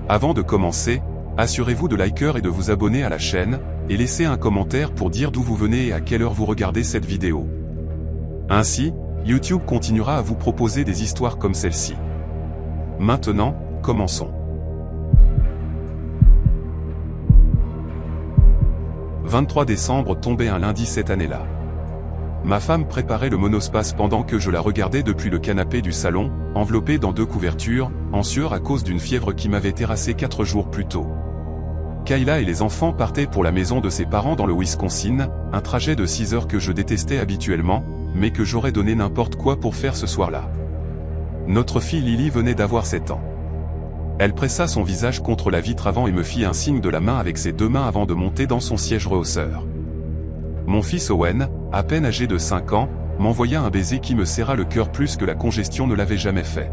Avant de commencer, assurez-vous de liker et de vous abonner à la chaîne, et laissez un commentaire pour dire d'où vous venez et à quelle heure vous regardez cette vidéo. Ainsi, YouTube continuera à vous proposer des histoires comme celle-ci. Maintenant, commençons. 23 décembre tombait un lundi cette année-là. Ma femme préparait le monospace pendant que je la regardais depuis le canapé du salon, enveloppée dans 2 couvertures, en sueur à cause d'une fièvre qui m'avait terrassé 4 jours plus tôt. Kayla et les enfants partaient pour la maison de ses parents dans le Wisconsin, un trajet de 6 heures que je détestais habituellement, mais que j'aurais donné n'importe quoi pour faire ce soir-là. Notre fille Lily venait d'avoir 7 ans. Elle pressa son visage contre la vitre avant et me fit un signe de la main avec ses 2 mains avant de monter dans son siège rehausseur. Mon fils Owen, à peine âgé de 5 ans, m'envoya un baiser qui me serra le cœur plus que la congestion ne l'avait jamais fait.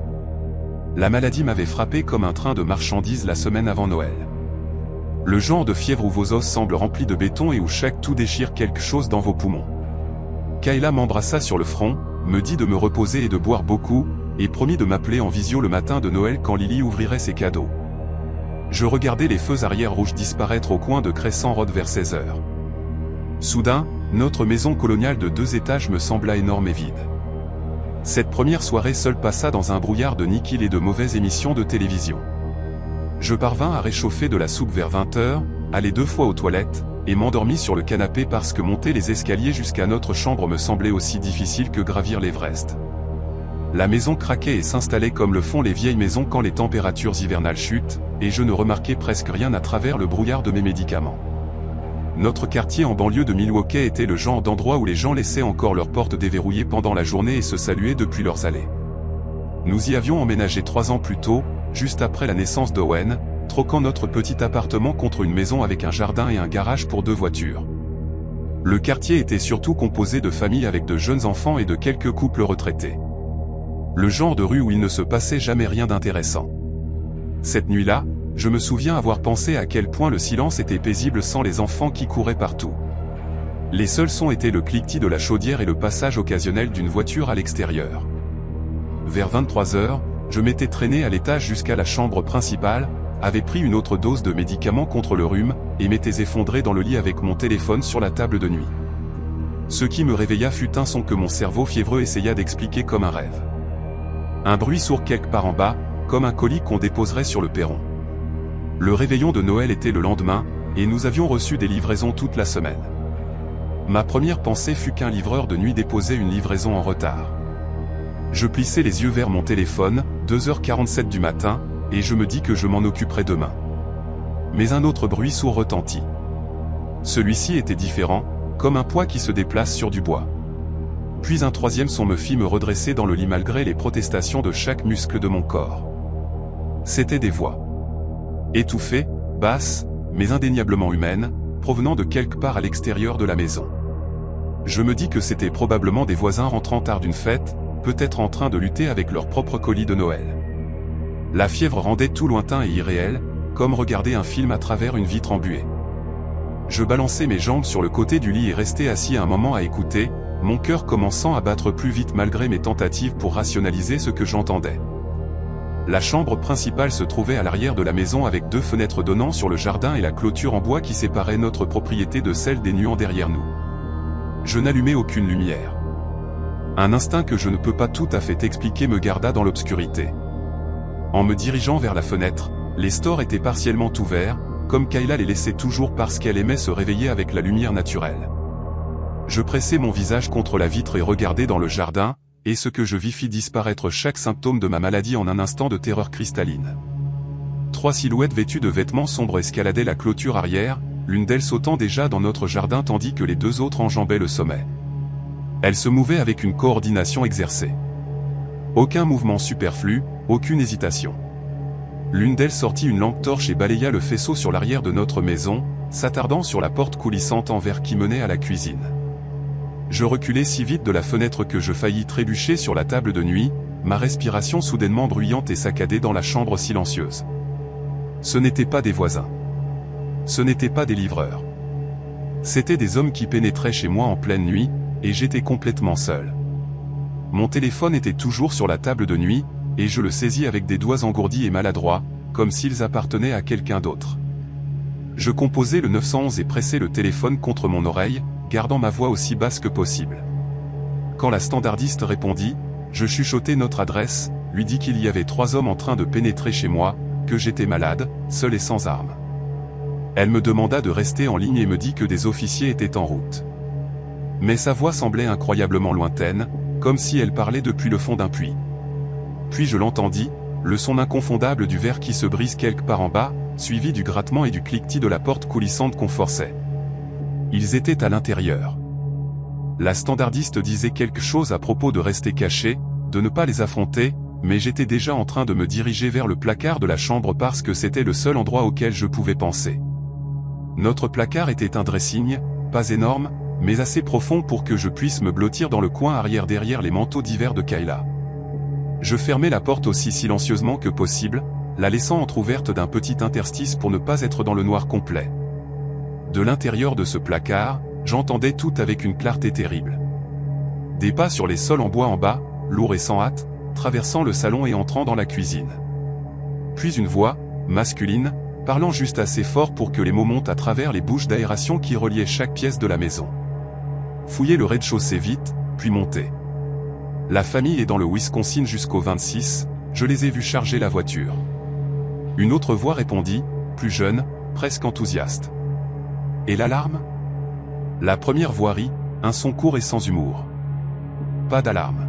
La maladie m'avait frappé comme un train de marchandises la semaine avant Noël. Le genre de fièvre où vos os semblent remplis de béton et où chaque toux déchire quelque chose dans vos poumons. Kayla m'embrassa sur le front, me dit de me reposer et de boire beaucoup, et promit de m'appeler en visio le matin de Noël quand Lily ouvrirait ses cadeaux. Je regardais les feux arrière rouges disparaître au coin de Crescent Road vers 16 heures. Soudain, notre maison coloniale de 2 étages me sembla énorme et vide. Cette première soirée seule passa dans un brouillard de niquil et de mauvaises émissions de télévision. Je parvins à réchauffer de la soupe vers 20 heures, aller 2 fois aux toilettes, et m'endormis sur le canapé parce que monter les escaliers jusqu'à notre chambre me semblait aussi difficile que gravir l'Everest. La maison craquait et s'installait comme le font les vieilles maisons quand les températures hivernales chutent, et je ne remarquais presque rien à travers le brouillard de mes médicaments. Notre quartier en banlieue de Milwaukee était le genre d'endroit où les gens laissaient encore leurs portes déverrouillées pendant la journée et se saluaient depuis leurs allées. Nous y avions emménagé 3 ans plus tôt, juste après la naissance d'Owen, troquant notre petit appartement contre une maison avec un jardin et un garage pour 2 voitures. Le quartier était surtout composé de familles avec de jeunes enfants et de quelques couples retraités. Le genre de rue où il ne se passait jamais rien d'intéressant. Cette nuit-là, je me souviens avoir pensé à quel point le silence était paisible sans les enfants qui couraient partout. Les seuls sons étaient le cliquetis de la chaudière et le passage occasionnel d'une voiture à l'extérieur. Vers 23 heures, je m'étais traîné à l'étage jusqu'à la chambre principale, avais pris une autre dose de médicaments contre le rhume, et m'étais effondré dans le lit avec mon téléphone sur la table de nuit. Ce qui me réveilla fut un son que mon cerveau fiévreux essaya d'expliquer comme un rêve. Un bruit sourd quelque part en bas, comme un colis qu'on déposerait sur le perron. Le réveillon de Noël était le lendemain, et nous avions reçu des livraisons toute la semaine. Ma première pensée fut qu'un livreur de nuit déposait une livraison en retard. Je plissai les yeux vers mon téléphone, 2h47 du matin, et je me dis que je m'en occuperai demain. Mais un autre bruit sourd retentit. Celui-ci était différent, comme un poids qui se déplace sur du bois. Puis un troisième son me fit me redresser dans le lit malgré les protestations de chaque muscle de mon corps. C'étaient des voix. Étouffées, basses, mais indéniablement humaines, provenant de quelque part à l'extérieur de la maison. Je me dis que c'était probablement des voisins rentrant tard d'une fête, peut-être en train de lutter avec leur propre colis de Noël. La fièvre rendait tout lointain et irréel, comme regarder un film à travers une vitre embuée. Je balançai mes jambes sur le côté du lit et restai assis un moment à écouter, mon cœur commençant à battre plus vite malgré mes tentatives pour rationaliser ce que j'entendais. La chambre principale se trouvait à l'arrière de la maison avec 2 fenêtres donnant sur le jardin et la clôture en bois qui séparait notre propriété de celle des nuances derrière nous. Je n'allumai aucune lumière. Un instinct que je ne peux pas tout à fait expliquer me garda dans l'obscurité. En me dirigeant vers la fenêtre, les stores étaient partiellement ouverts, comme Kayla les laissait toujours parce qu'elle aimait se réveiller avec la lumière naturelle. Je pressai mon visage contre la vitre et regardai dans le jardin, et ce que je vis fit disparaître chaque symptôme de ma maladie en un instant de terreur cristalline. 3 silhouettes vêtues de vêtements sombres escaladaient la clôture arrière, l'une d'elles sautant déjà dans notre jardin tandis que les 2 autres enjambaient le sommet. Elles se mouvaient avec une coordination exercée. Aucun mouvement superflu, aucune hésitation. L'une d'elles sortit une lampe torche et balaya le faisceau sur l'arrière de notre maison, s'attardant sur la porte coulissante en verre qui menait à la cuisine. Je reculai si vite de la fenêtre que je faillis trébucher sur la table de nuit, ma respiration soudainement bruyante et saccadée dans la chambre silencieuse. Ce n'étaient pas des voisins. Ce n'étaient pas des livreurs. C'étaient des hommes qui pénétraient chez moi en pleine nuit, et j'étais complètement seul. Mon téléphone était toujours sur la table de nuit, et je le saisis avec des doigts engourdis et maladroits, comme s'ils appartenaient à quelqu'un d'autre. Je composai le 911 et pressai le téléphone contre mon oreille, gardant ma voix aussi basse que possible. Quand la standardiste répondit, je chuchotai notre adresse, lui dis qu'il y avait 3 hommes en train de pénétrer chez moi, que j'étais malade, seul et sans armes. Elle me demanda de rester en ligne et me dit que des officiers étaient en route. Mais sa voix semblait incroyablement lointaine, comme si elle parlait depuis le fond d'un puits. Puis je l'entendis, le son inconfondable du verre qui se brise quelque part en bas, suivi du grattement et du cliquetis de la porte coulissante qu'on forçait. Ils étaient à l'intérieur. La standardiste disait quelque chose à propos de rester caché, de ne pas les affronter, mais j'étais déjà en train de me diriger vers le placard de la chambre parce que c'était le seul endroit auquel je pouvais penser. Notre placard était un dressing, pas énorme, mais assez profond pour que je puisse me blottir dans le coin arrière derrière les manteaux d'hiver de Kayla. Je fermai la porte aussi silencieusement que possible, la laissant entr'ouverte d'un petit interstice pour ne pas être dans le noir complet. De l'intérieur de ce placard, j'entendais tout avec une clarté terrible. Des pas sur les sols en bois en bas, lourds et sans hâte, traversant le salon et entrant dans la cuisine. Puis une voix, masculine, parlant juste assez fort pour que les mots montent à travers les bouches d'aération qui reliaient chaque pièce de la maison. Fouillez le rez-de-chaussée vite, puis montez. La famille est dans le Wisconsin jusqu'au 26, je les ai vus charger la voiture. Une autre voix répondit, plus jeune, presque enthousiaste. Et l'alarme ? La première voix rit, un son court et sans humour. Pas d'alarme.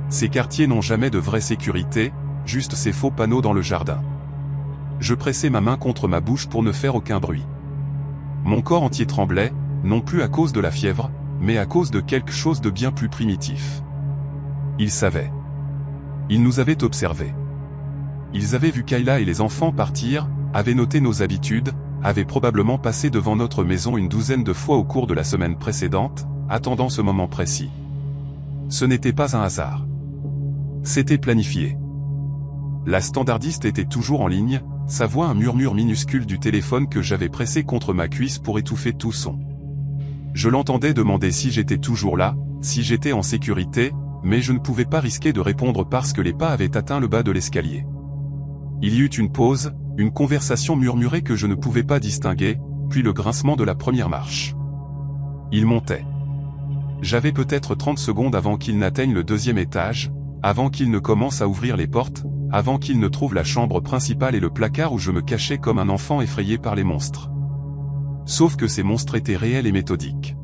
Ces quartiers n'ont jamais de vraie sécurité, juste ces faux panneaux dans le jardin. Je pressai ma main contre ma bouche pour ne faire aucun bruit. Mon corps entier tremblait, non plus à cause de la fièvre, mais à cause de quelque chose de bien plus primitif. Ils savaient. Ils nous avaient observés. Ils avaient vu Kayla et les enfants partir, avaient noté nos habitudes, avaient probablement passé devant notre maison une 12aine de fois au cours de la semaine précédente, attendant ce moment précis. Ce n'était pas un hasard. C'était planifié. La standardiste était toujours en ligne, sa voix un murmure minuscule du téléphone que j'avais pressé contre ma cuisse pour étouffer tout son. Je l'entendais demander si j'étais toujours là, si j'étais en sécurité, mais je ne pouvais pas risquer de répondre parce que les pas avaient atteint le bas de l'escalier. Il y eut une pause, une conversation murmurée que je ne pouvais pas distinguer, puis le grincement de la première marche. Il montait. J'avais peut-être 30 secondes avant qu'il n'atteigne le 2e étage, avant qu'il ne commence à ouvrir les portes, avant qu'il ne trouve la chambre principale et le placard où je me cachais comme un enfant effrayé par les monstres. Sauf que ces monstres étaient réels et méthodiques.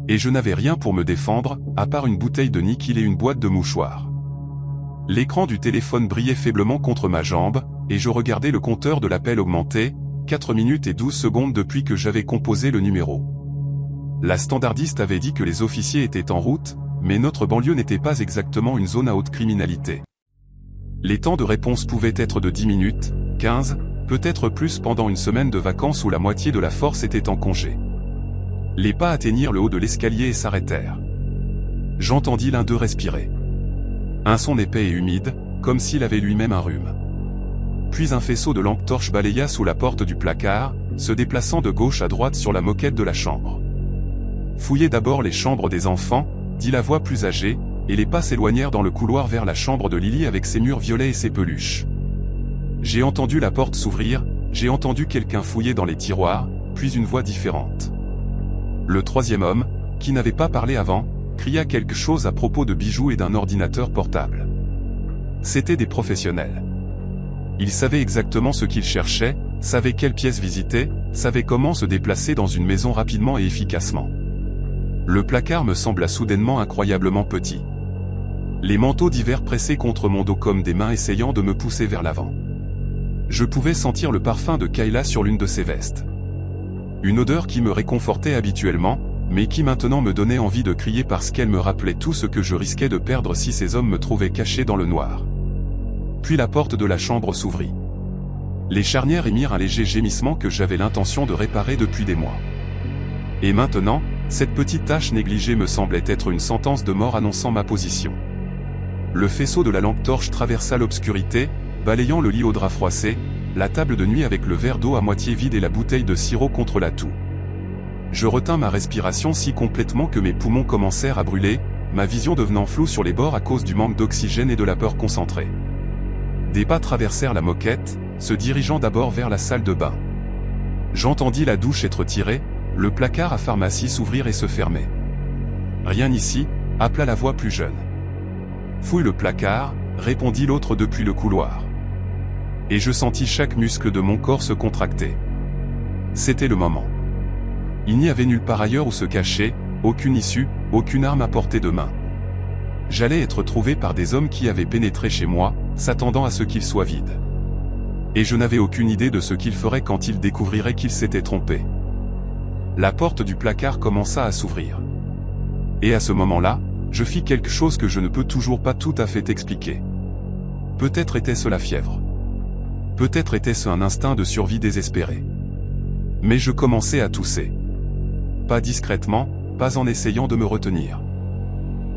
Et je n'avais rien pour me défendre, à part une bouteille de Nikil et une boîte de mouchoirs. L'écran du téléphone brillait faiblement contre ma jambe, et je regardais le compteur de l'appel augmenter, 4 minutes et 12 secondes depuis que j'avais composé le numéro. La standardiste avait dit que les officiers étaient en route, mais notre banlieue n'était pas exactement une zone à haute criminalité. Les temps de réponse pouvaient être de 10 minutes, 15, peut-être plus pendant une semaine de vacances où la moitié de la force était en congé. Les pas atteignirent le haut de l'escalier et s'arrêtèrent. J'entendis l'un d'eux respirer. Un son épais et humide, comme s'il avait lui-même un rhume. Puis un faisceau de lampes torches balaya sous la porte du placard, se déplaçant de gauche à droite sur la moquette de la chambre. Fouillez d'abord les chambres des enfants, dit la voix plus âgée, et les pas s'éloignèrent dans le couloir vers la chambre de Lily avec ses murs violets et ses peluches. J'ai entendu la porte s'ouvrir, j'ai entendu quelqu'un fouiller dans les tiroirs, puis une voix différente. Le 3e homme, qui n'avait pas parlé avant, cria quelque chose à propos de bijoux et d'un ordinateur portable. C'étaient des professionnels. Ils savaient exactement ce qu'ils cherchaient, savaient quelle pièce visiter, savaient comment se déplacer dans une maison rapidement et efficacement. Le placard me sembla soudainement incroyablement petit. Les manteaux d'hiver pressés contre mon dos comme des mains essayant de me pousser vers l'avant. Je pouvais sentir le parfum de Kayla sur l'une de ses vestes. Une odeur qui me réconfortait habituellement, mais qui maintenant me donnait envie de crier parce qu'elle me rappelait tout ce que je risquais de perdre si ces hommes me trouvaient caché dans le noir. Puis la porte de la chambre s'ouvrit. Les charnières émirent un léger gémissement que j'avais l'intention de réparer depuis des mois. Et maintenant, cette petite tache négligée me semblait être une sentence de mort annonçant ma position. Le faisceau de la lampe torche traversa l'obscurité, balayant le lit au drap froissé, la table de nuit avec le verre d'eau à moitié vide et la bouteille de sirop contre la toux. Je retins ma respiration si complètement que mes poumons commencèrent à brûler, ma vision devenant floue sur les bords à cause du manque d'oxygène et de la peur concentrée. Des pas traversèrent la moquette, se dirigeant d'abord vers la salle de bain. J'entendis la douche être tirée, le placard à pharmacie s'ouvrir et se fermer. Rien ici, appela la voix plus jeune. Fouille le placard, répondit l'autre depuis le couloir. Et je sentis chaque muscle de mon corps se contracter. C'était le moment. Il n'y avait nulle part ailleurs où se cacher, aucune issue, aucune arme à portée de main. J'allais être trouvé par des hommes qui avaient pénétré chez moi, s'attendant à ce qu'il soit vide. Et je n'avais aucune idée de ce qu'ils feraient quand ils découvriraient qu'ils s'étaient trompés. La porte du placard commença à s'ouvrir. Et à ce moment-là, je fis quelque chose que je ne peux toujours pas tout à fait expliquer. Peut-être était-ce la fièvre. Peut-être était-ce un instinct de survie désespéré. Mais je commençais à tousser. Pas discrètement, pas en essayant de me retenir.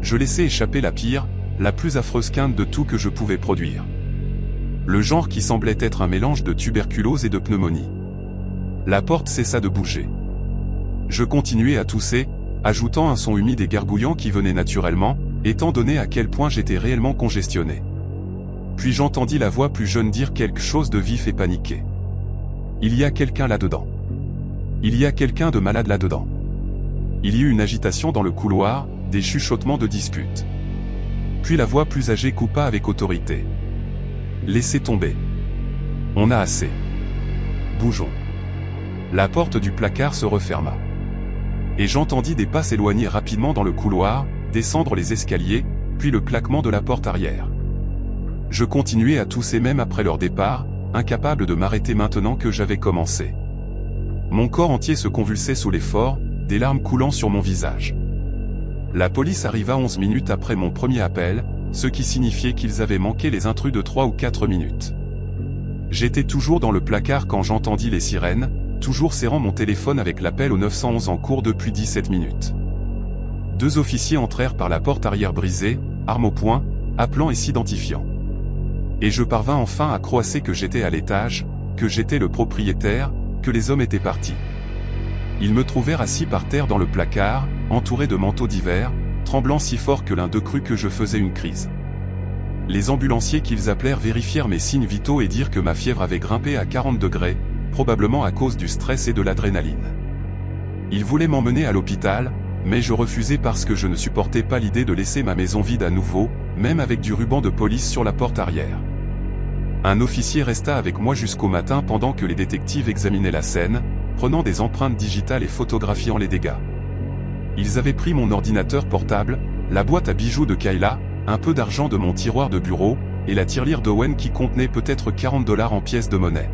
Je laissais échapper la pire, la plus affreuse quinte de tout que je pouvais produire. Le genre qui semblait être un mélange de tuberculose et de pneumonie. La porte cessa de bouger. Je continuais à tousser, ajoutant un son humide et gargouillant qui venait naturellement, étant donné à quel point j'étais réellement congestionné. Puis j'entendis la voix plus jeune dire quelque chose de vif et paniqué. Il y a quelqu'un là-dedans. Il y a quelqu'un de malade là-dedans. Il y eut une agitation dans le couloir, des chuchotements de dispute. Puis la voix plus âgée coupa avec autorité. Laissez tomber. On a assez. Bougeons. La porte du placard se referma. Et j'entendis des pas s'éloigner rapidement dans le couloir, descendre les escaliers, puis le claquement de la porte arrière. Je continuais à tousser même après leur départ, incapable de m'arrêter maintenant que j'avais commencé. Mon corps entier se convulsait sous l'effort, des larmes coulant sur mon visage. La police arriva 11 minutes après mon premier appel, ce qui signifiait qu'ils avaient manqué les intrus de 3 ou 4 minutes. J'étais toujours dans le placard quand j'entendis les sirènes, toujours serrant mon téléphone avec l'appel au 911 en cours depuis 17 minutes. 2 officiers entrèrent par la porte arrière brisée, armes au poing, appelant et s'identifiant. Et je parvins enfin à croiser que j'étais à l'étage, que j'étais le propriétaire, que les hommes étaient partis. Ils me trouvèrent assis par terre dans le placard, entouré de manteaux d'hiver, tremblant si fort que l'un d'eux crut que je faisais une crise. Les ambulanciers qu'ils appelèrent vérifièrent mes signes vitaux et dirent que ma fièvre avait grimpé à 40 degrés, probablement à cause du stress et de l'adrénaline. Ils voulaient m'emmener à l'hôpital, mais je refusai parce que je ne supportais pas l'idée de laisser ma maison vide à nouveau, même avec du ruban de police sur la porte arrière. Un officier resta avec moi jusqu'au matin pendant que les détectives examinaient la scène, prenant des empreintes digitales et photographiant les dégâts. Ils avaient pris mon ordinateur portable, la boîte à bijoux de Kayla, un peu d'argent de mon tiroir de bureau, et la tirelire d'Owen qui contenait peut-être 40 $ en pièces de monnaie.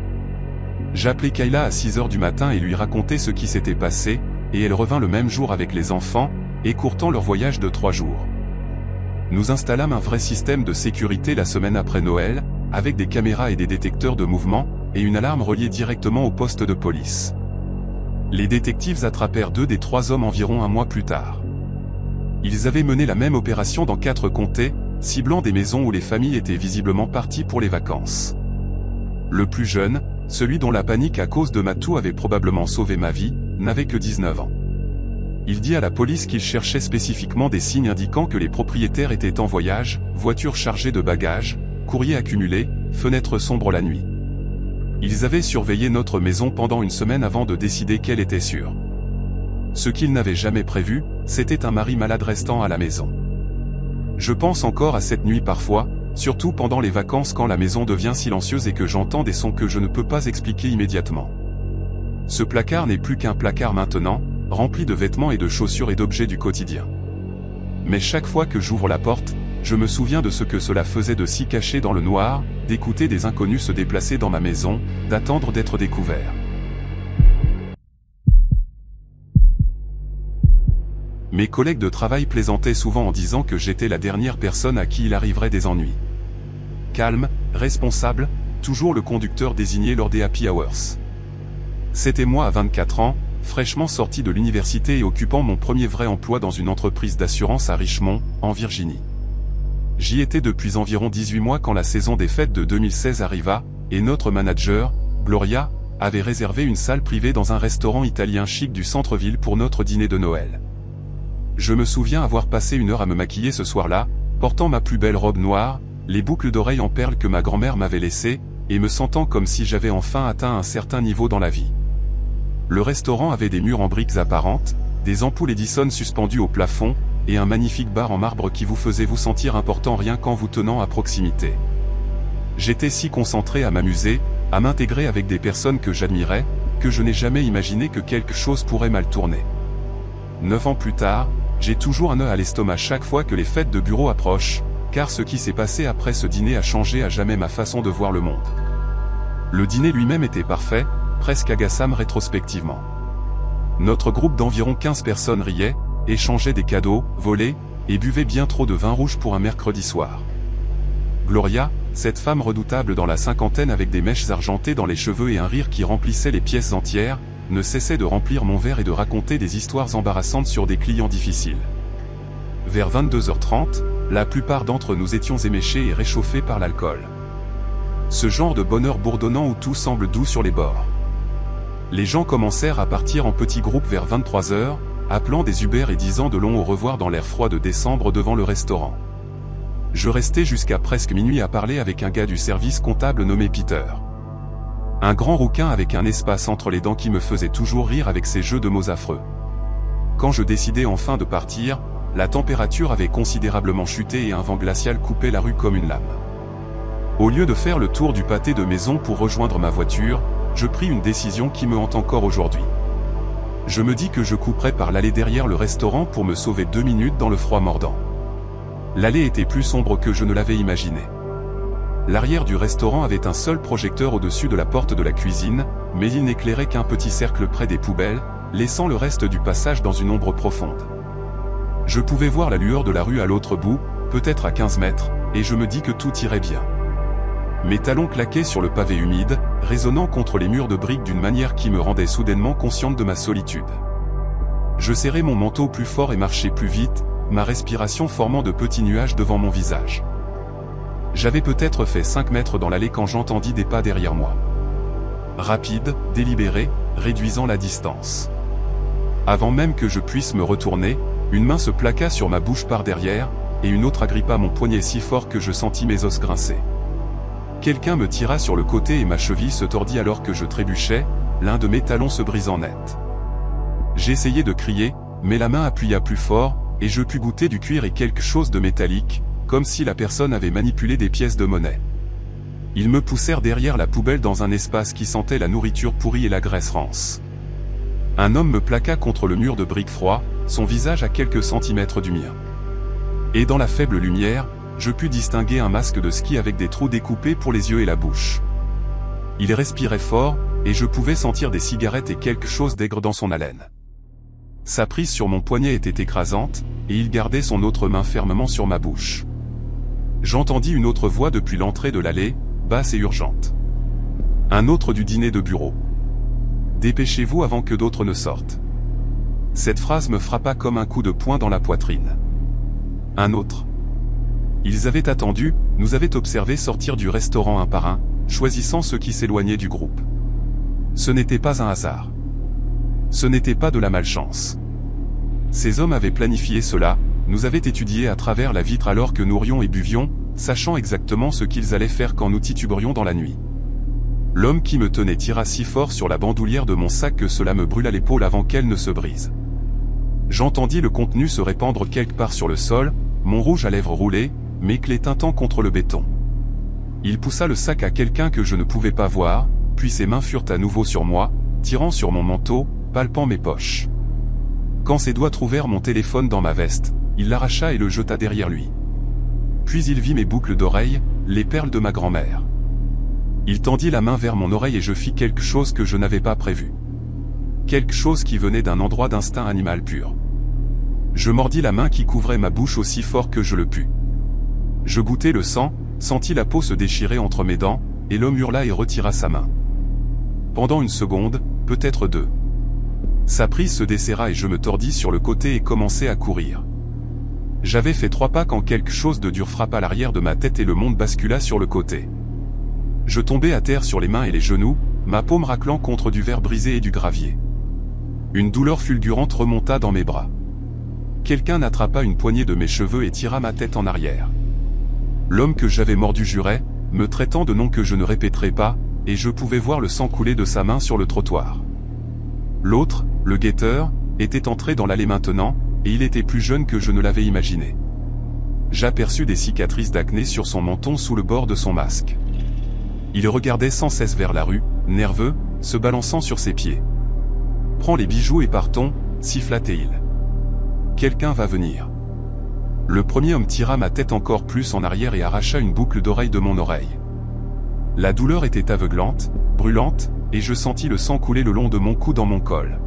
J'appelai Kayla à 6 h du matin et lui racontai ce qui s'était passé, et elle revint le même jour avec les enfants, écourtant leur voyage de 3 jours. Nous installâmes un vrai système de sécurité la semaine après Noël, avec des caméras et des détecteurs de mouvement, et une alarme reliée directement au poste de police. Les détectives attrapèrent 2 des 3 hommes environ un mois plus tard. Ils avaient mené la même opération dans 4 comtés, ciblant des maisons où les familles étaient visiblement parties pour les vacances. Le plus jeune, celui dont la panique à cause de ma toux avait probablement sauvé ma vie, n'avait que 19 ans. Il dit à la police qu'il cherchait spécifiquement des signes indiquant que les propriétaires étaient en voyage, voitures chargées de bagages, courriers accumulés, fenêtres sombres la nuit. Ils avaient surveillé notre maison pendant une semaine avant de décider qu'elle était sûre. Ce qu'ils n'avaient jamais prévu, c'était un mari malade restant à la maison. Je pense encore à cette nuit parfois, surtout pendant les vacances quand la maison devient silencieuse et que j'entends des sons que je ne peux pas expliquer immédiatement. Ce placard n'est plus qu'un placard maintenant, rempli de vêtements et de chaussures et d'objets du quotidien. Mais chaque fois que j'ouvre la porte, je me souviens de ce que cela faisait de s'y cacher dans le noir, d'écouter des inconnus se déplacer dans ma maison, d'attendre d'être découvert. Mes collègues de travail plaisantaient souvent en disant que j'étais la dernière personne à qui il arriverait des ennuis. Calme, responsable, toujours le conducteur désigné lors des happy hours. C'était moi à 24 ans, fraîchement sorti de l'université et occupant mon premier vrai emploi dans une entreprise d'assurance à Richmond, en Virginie. J'y étais depuis environ 18 mois quand la saison des fêtes de 2016 arriva, et notre manager, Gloria, avait réservé une salle privée dans un restaurant italien chic du centre-ville pour notre dîner de Noël. Je me souviens avoir passé 1 heure à me maquiller ce soir-là, portant ma plus belle robe noire, les boucles d'oreilles en perles que ma grand-mère m'avait laissées, et me sentant comme si j'avais enfin atteint un certain niveau dans la vie. Le restaurant avait des murs en briques apparentes, des ampoules Edison suspendues au plafond, et un magnifique bar en marbre qui vous faisait vous sentir important rien qu'en vous tenant à proximité. J'étais si concentré à m'amuser, à m'intégrer avec des personnes que j'admirais, que je n'ai jamais imaginé que quelque chose pourrait mal tourner. 9 ans plus tard, j'ai toujours un nœud à l'estomac chaque fois que les fêtes de bureau approchent, car ce qui s'est passé après ce dîner a changé à jamais ma façon de voir le monde. Le dîner lui-même était parfait, presque agaçant rétrospectivement. Notre groupe d'environ 15 personnes riait, échangeait des cadeaux, volait, et buvait bien trop de vin rouge pour un mercredi soir. Gloria, cette femme redoutable dans la cinquantaine avec des mèches argentées dans les cheveux et un rire qui remplissait les pièces entières, ne cessait de remplir mon verre et de raconter des histoires embarrassantes sur des clients difficiles. Vers 22h30, la plupart d'entre nous étions éméchés et réchauffés par l'alcool. Ce genre de bonheur bourdonnant où tout semble doux sur les bords. Les gens commencèrent à partir en petits groupes vers 23h, appelant des Uber et disant de longs au revoir dans l'air froid de décembre devant le restaurant. Je restais jusqu'à presque minuit à parler avec un gars du service comptable nommé Peter. Un grand rouquin avec un espace entre les dents qui me faisait toujours rire avec ses jeux de mots affreux. Quand je décidai enfin de partir, la température avait considérablement chuté et un vent glacial coupait la rue comme une lame. Au lieu de faire le tour du pâté de maison pour rejoindre ma voiture, je pris une décision qui me hante encore aujourd'hui. Je me dis que je couperais par l'allée derrière le restaurant pour me sauver 2 minutes dans le froid mordant. L'allée était plus sombre que je ne l'avais imaginé. L'arrière du restaurant avait un seul projecteur au-dessus de la porte de la cuisine, mais il n'éclairait qu'un petit cercle près des poubelles, laissant le reste du passage dans une ombre profonde. Je pouvais voir la lueur de la rue à l'autre bout, peut-être à 15 mètres, et je me dis que tout irait bien. Mes talons claquaient sur le pavé humide, résonnant contre les murs de briques d'une manière qui me rendait soudainement consciente de ma solitude. Je serrais mon manteau plus fort et marchais plus vite, ma respiration formant de petits nuages devant mon visage. J'avais peut-être fait 5 mètres dans l'allée quand j'entendis des pas derrière moi. Rapide, délibéré, réduisant la distance. Avant même que je puisse me retourner, une main se plaqua sur ma bouche par derrière, et une autre agrippa mon poignet si fort que je sentis mes os grincer. Quelqu'un me tira sur le côté et ma cheville se tordit alors que je trébuchais, l'un de mes talons se brisant net. J'essayai de crier, mais la main appuya plus fort, et je pus goûter du cuir et quelque chose de métallique, comme si la personne avait manipulé des pièces de monnaie. Ils me poussèrent derrière la poubelle dans un espace qui sentait la nourriture pourrie et la graisse rance. Un homme me plaqua contre le mur de briques froid, son visage à quelques centimètres du mien. Et dans la faible lumière, je pus distinguer un masque de ski avec des trous découpés pour les yeux et la bouche. Il respirait fort, et je pouvais sentir des cigarettes et quelque chose d'aigre dans son haleine. Sa prise sur mon poignet était écrasante, et il gardait son autre main fermement sur ma bouche. J'entendis une autre voix depuis l'entrée de l'allée, basse et urgente. Un autre du dîner de bureau. Dépêchez-vous avant que d'autres ne sortent. Cette phrase me frappa comme un coup de poing dans la poitrine. Un autre. Ils avaient attendu, nous avaient observés sortir du restaurant un par un, choisissant ceux qui s'éloignaient du groupe. Ce n'était pas un hasard. Ce n'était pas de la malchance. Ces hommes avaient planifié cela, nous avaient étudiés à travers la vitre alors que nous rions et buvions, sachant exactement ce qu'ils allaient faire quand nous tituberions dans la nuit. L'homme qui me tenait tira si fort sur la bandoulière de mon sac que cela me brûla l'épaule avant qu'elle ne se brise. J'entendis le contenu se répandre quelque part sur le sol, mon rouge à lèvres roulé, mes clés tintant contre le béton. Il poussa le sac à quelqu'un que je ne pouvais pas voir, puis ses mains furent à nouveau sur moi, tirant sur mon manteau, palpant mes poches. Quand ses doigts trouvèrent mon téléphone dans ma veste, il l'arracha et le jeta derrière lui. Puis il vit mes boucles d'oreilles, les perles de ma grand-mère. Il tendit la main vers mon oreille et je fis quelque chose que je n'avais pas prévu. Quelque chose qui venait d'un endroit d'instinct animal pur. Je mordis la main qui couvrait ma bouche aussi fort que je le pus. Je goûtai le sang, sentis la peau se déchirer entre mes dents, et l'homme hurla et retira sa main. Pendant une seconde, peut-être 2. Sa prise se desserra et je me tordis sur le côté et commençai à courir. J'avais fait 3 pas quand quelque chose de dur frappa l'arrière de ma tête et le monde bascula sur le côté. Je tombai à terre sur les mains et les genoux, ma paume raclant contre du verre brisé et du gravier. Une douleur fulgurante remonta dans mes bras. Quelqu'un attrapa une poignée de mes cheveux et tira ma tête en arrière. L'homme que j'avais mordu jurait, me traitant de noms que je ne répéterai pas, et je pouvais voir le sang couler de sa main sur le trottoir. L'autre, le guetteur, était entré dans l'allée maintenant, et il était plus jeune que je ne l'avais imaginé. J'aperçus des cicatrices d'acné sur son menton sous le bord de son masque. Il regardait sans cesse vers la rue, nerveux, se balançant sur ses pieds. « Prends les bijoux et partons », siffla-t-il. « Quelqu'un va venir. » Le premier homme tira ma tête encore plus en arrière et arracha une boucle d'oreille de mon oreille. La douleur était aveuglante, brûlante, et je sentis le sang couler le long de mon cou dans mon col.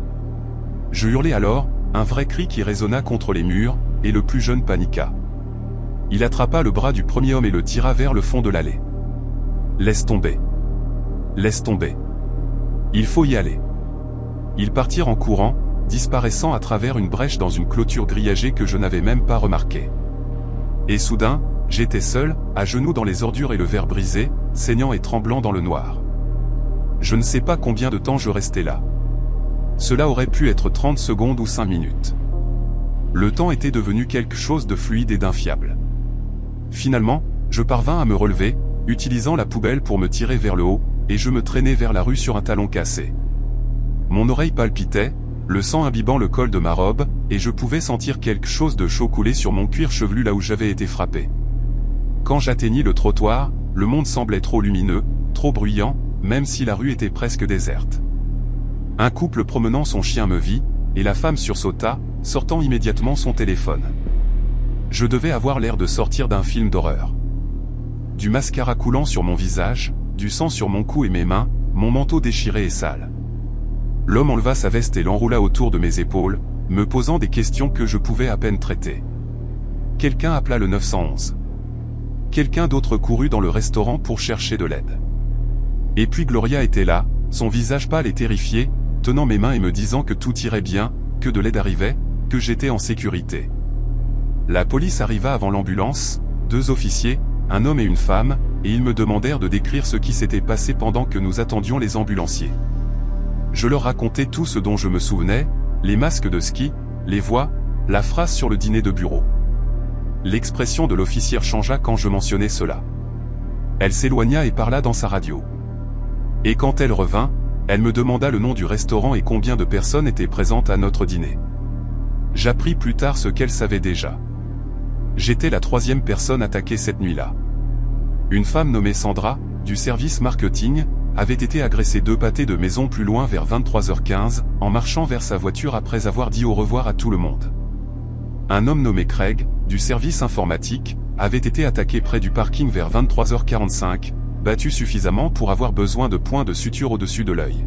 Je hurlai alors, un vrai cri qui résonna contre les murs, et le plus jeune paniqua. Il attrapa le bras du premier homme et le tira vers le fond de l'allée. « Laisse tomber. Laisse tomber. Il faut y aller. » Ils partirent en courant, disparaissant à travers une brèche dans une clôture grillagée que je n'avais même pas remarquée. Et soudain, j'étais seul, à genoux dans les ordures et le verre brisé, saignant et tremblant dans le noir. Je ne sais pas combien de temps je restais là. Cela aurait pu être 30 secondes ou 5 minutes. Le temps était devenu quelque chose de fluide et d'infiable. Finalement, je parvins à me relever, utilisant la poubelle pour me tirer vers le haut, et je me traînai vers la rue sur un talon cassé. Mon oreille palpitait, le sang imbibant le col de ma robe, et je pouvais sentir quelque chose de chaud couler sur mon cuir chevelu là où j'avais été frappé. Quand j'atteignis le trottoir, le monde semblait trop lumineux, trop bruyant, même si la rue était presque déserte. Un couple promenant son chien me vit, et la femme sursauta, sortant immédiatement son téléphone. Je devais avoir l'air de sortir d'un film d'horreur. Du mascara coulant sur mon visage, du sang sur mon cou et mes mains, mon manteau déchiré et sale. L'homme enleva sa veste et l'enroula autour de mes épaules, me posant des questions que je pouvais à peine traiter. Quelqu'un appela le 911. Quelqu'un d'autre courut dans le restaurant pour chercher de l'aide. Et puis Gloria était là, son visage pâle et terrifié, tenant mes mains et me disant que tout irait bien, que de l'aide arrivait, que j'étais en sécurité. La police arriva avant l'ambulance, 2 officiers, un homme et une femme, et ils me demandèrent de décrire ce qui s'était passé pendant que nous attendions les ambulanciers. Je leur racontai tout ce dont je me souvenais, les masques de ski, les voix, la phrase sur le dîner de bureau. L'expression de l'officière changea quand je mentionnai cela. Elle s'éloigna et parla dans sa radio. Et quand elle revint, elle me demanda le nom du restaurant et combien de personnes étaient présentes à notre dîner. J'appris plus tard ce qu'elle savait déjà. J'étais la 3e personne attaquée cette nuit-là. Une femme nommée Sandra, du service marketing, avait été agressée 2 pâtés de maison plus loin vers 23h15, en marchant vers sa voiture après avoir dit au revoir à tout le monde. Un homme nommé Craig, du service informatique, avait été attaqué près du parking vers 23h45, battu suffisamment pour avoir besoin de points de suture au-dessus de l'œil.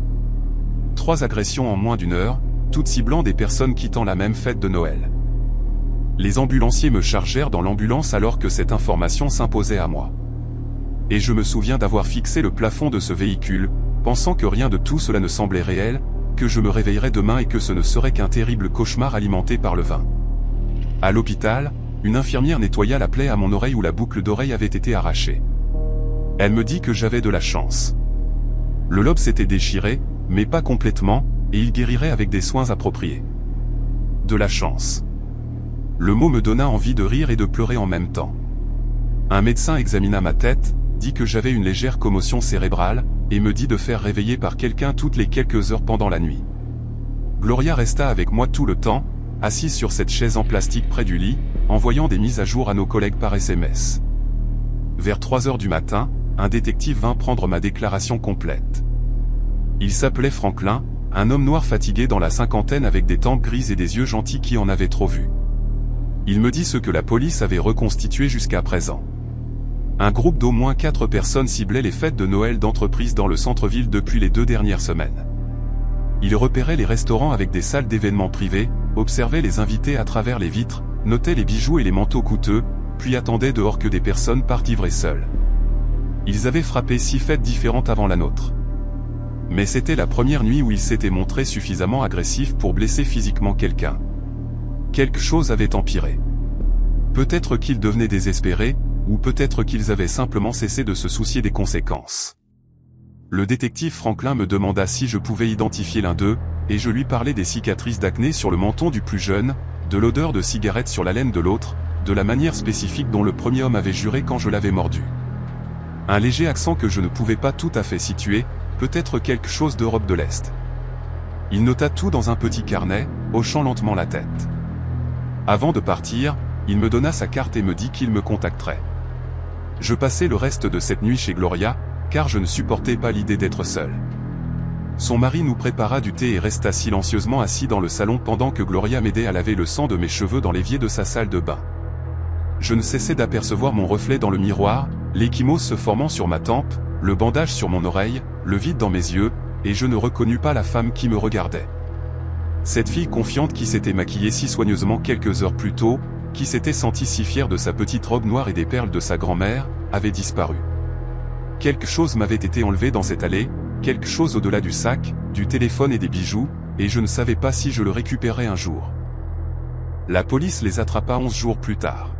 3 agressions en moins d'1 heure, toutes ciblant des personnes quittant la même fête de Noël. Les ambulanciers me chargèrent dans l'ambulance alors que cette information s'imposait à moi. Et je me souviens d'avoir fixé le plafond de ce véhicule, pensant que rien de tout cela ne semblait réel, que je me réveillerais demain et que ce ne serait qu'un terrible cauchemar alimenté par le vin. À l'hôpital, une infirmière nettoya la plaie à mon oreille où la boucle d'oreille avait été arrachée. Elle me dit que j'avais de la chance. Le lobe s'était déchiré, mais pas complètement, et il guérirait avec des soins appropriés. De la chance. Le mot me donna envie de rire et de pleurer en même temps. Un médecin examina ma tête, dit que j'avais une légère commotion cérébrale, et me dit de faire réveiller par quelqu'un toutes les quelques heures pendant la nuit. Gloria resta avec moi tout le temps, assise sur cette chaise en plastique près du lit, envoyant des mises à jour à nos collègues par SMS. Vers 3 heures du matin, un détective vint prendre ma déclaration complète. Il s'appelait Franklin, un homme noir fatigué dans la cinquantaine avec des tempes grises et des yeux gentils qui en avaient trop vu. Il me dit ce que la police avait reconstitué jusqu'à présent. Un groupe d'au moins 4 personnes ciblait les fêtes de Noël d'entreprises dans le centre-ville depuis les 2 dernières semaines. Il repérait les restaurants avec des salles d'événements privées, observait les invités à travers les vitres, notait les bijoux et les manteaux coûteux, puis attendait dehors que des personnes partent ivres et seules. Ils avaient frappé 6 fêtes différentes avant la nôtre. Mais c'était la première nuit où ils s'étaient montrés suffisamment agressifs pour blesser physiquement quelqu'un. Quelque chose avait empiré. Peut-être qu'ils devenaient désespérés, ou peut-être qu'ils avaient simplement cessé de se soucier des conséquences. Le détective Franklin me demanda si je pouvais identifier l'un d'eux, et je lui parlais des cicatrices d'acné sur le menton du plus jeune, de l'odeur de cigarette sur la laine de l'autre, de la manière spécifique dont le premier homme avait juré quand je l'avais mordu. Un léger accent que je ne pouvais pas tout à fait situer, peut-être quelque chose d'Europe de l'Est. Il nota tout dans un petit carnet, hochant lentement la tête. Avant de partir, il me donna sa carte et me dit qu'il me contacterait. Je passai le reste de cette nuit chez Gloria, car je ne supportais pas l'idée d'être seul. Son mari nous prépara du thé et resta silencieusement assis dans le salon pendant que Gloria m'aidait à laver le sang de mes cheveux dans l'évier de sa salle de bain. Je ne cessais d'apercevoir mon reflet dans le miroir, l'ecchymose se formant sur ma tempe, le bandage sur mon oreille, le vide dans mes yeux, et je ne reconnus pas la femme qui me regardait. Cette fille confiante qui s'était maquillée si soigneusement quelques heures plus tôt, qui s'était sentie si fière de sa petite robe noire et des perles de sa grand-mère, avait disparu. Quelque chose m'avait été enlevé dans cette allée, quelque chose au-delà du sac, du téléphone et des bijoux, et je ne savais pas si je le récupérais un jour. La police les attrapa 11 jours plus tard.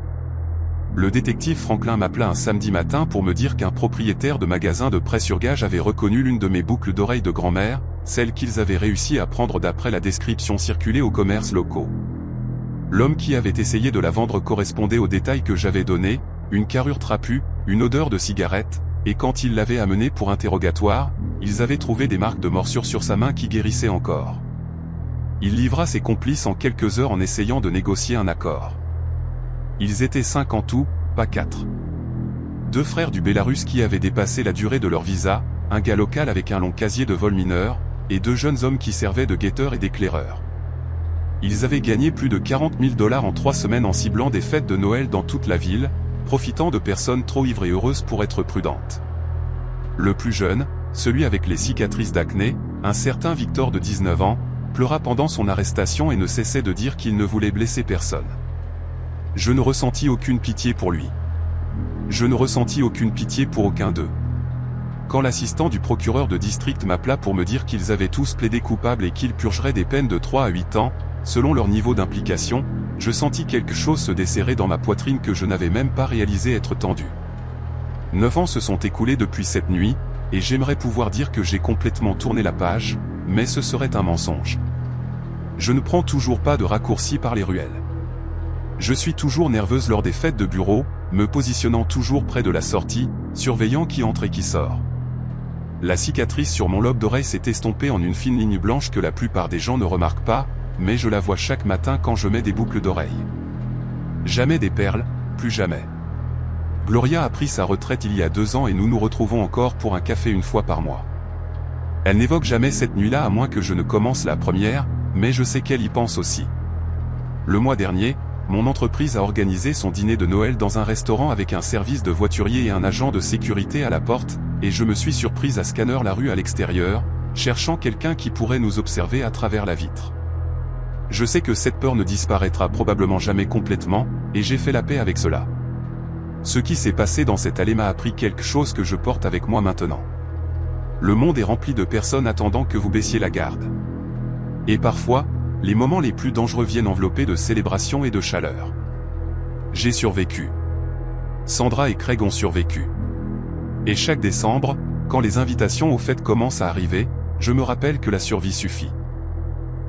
Le détective Franklin m'appela un samedi matin pour me dire qu'un propriétaire de magasin de prêt sur gage avait reconnu l'une de mes boucles d'oreilles de grand-mère, celle qu'ils avaient réussi à prendre d'après la description circulée aux commerces locaux. L'homme qui avait essayé de la vendre correspondait aux détails que j'avais donnés, une carrure trapue, une odeur de cigarette, et quand ils l'avaient amené pour interrogatoire, ils avaient trouvé des marques de morsure sur sa main qui guérissaient encore. Il livra ses complices en quelques heures en essayant de négocier un accord. Ils étaient 5 en tout, pas 4. 2 frères du Bélarus qui avaient dépassé la durée de leur visa, un gars local avec un long casier de vol mineur, et 2 jeunes hommes qui servaient de guetteurs et d'éclaireurs. Ils avaient gagné plus de 40 000 $ en 3 semaines en ciblant des fêtes de Noël dans toute la ville, profitant de personnes trop ivres et heureuses pour être prudentes. Le plus jeune, celui avec les cicatrices d'acné, un certain Victor de 19 ans, pleura pendant son arrestation et ne cessait de dire qu'il ne voulait blesser personne. Je ne ressentis aucune pitié pour lui. Je ne ressentis aucune pitié pour aucun d'eux. Quand l'assistant du procureur de district m'appela pour me dire qu'ils avaient tous plaidé coupables et qu'ils purgeraient des peines de 3 à 8 ans, selon leur niveau d'implication, je sentis quelque chose se desserrer dans ma poitrine que je n'avais même pas réalisé être tendu. 9 ans se sont écoulés depuis cette nuit, et j'aimerais pouvoir dire que j'ai complètement tourné la page, mais ce serait un mensonge. Je ne prends toujours pas de raccourcis par les ruelles. Je suis toujours nerveuse lors des fêtes de bureau, me positionnant toujours près de la sortie, surveillant qui entre et qui sort. La cicatrice sur mon lobe d'oreille s'est estompée en une fine ligne blanche que la plupart des gens ne remarquent pas, mais je la vois chaque matin quand je mets des boucles d'oreilles. Jamais des perles, plus jamais. Gloria a pris sa retraite il y a 2 ans et nous nous retrouvons encore pour un café une fois par mois. Elle n'évoque jamais cette nuit-là à moins que je ne commence la première, mais je sais qu'elle y pense aussi. Le mois dernier, mon entreprise a organisé son dîner de Noël dans un restaurant avec un service de voiturier et un agent de sécurité à la porte, et je me suis surprise à scanner la rue à l'extérieur, cherchant quelqu'un qui pourrait nous observer à travers la vitre. Je sais que cette peur ne disparaîtra probablement jamais complètement, et j'ai fait la paix avec cela. Ce qui s'est passé dans cette allée m'a appris quelque chose que je porte avec moi maintenant. Le monde est rempli de personnes attendant que vous baissiez la garde. Et parfois, les moments les plus dangereux viennent enveloppés de célébration et de chaleur. J'ai survécu. Sandra et Craig ont survécu. Et chaque décembre, quand les invitations aux fêtes commencent à arriver, je me rappelle que la survie suffit.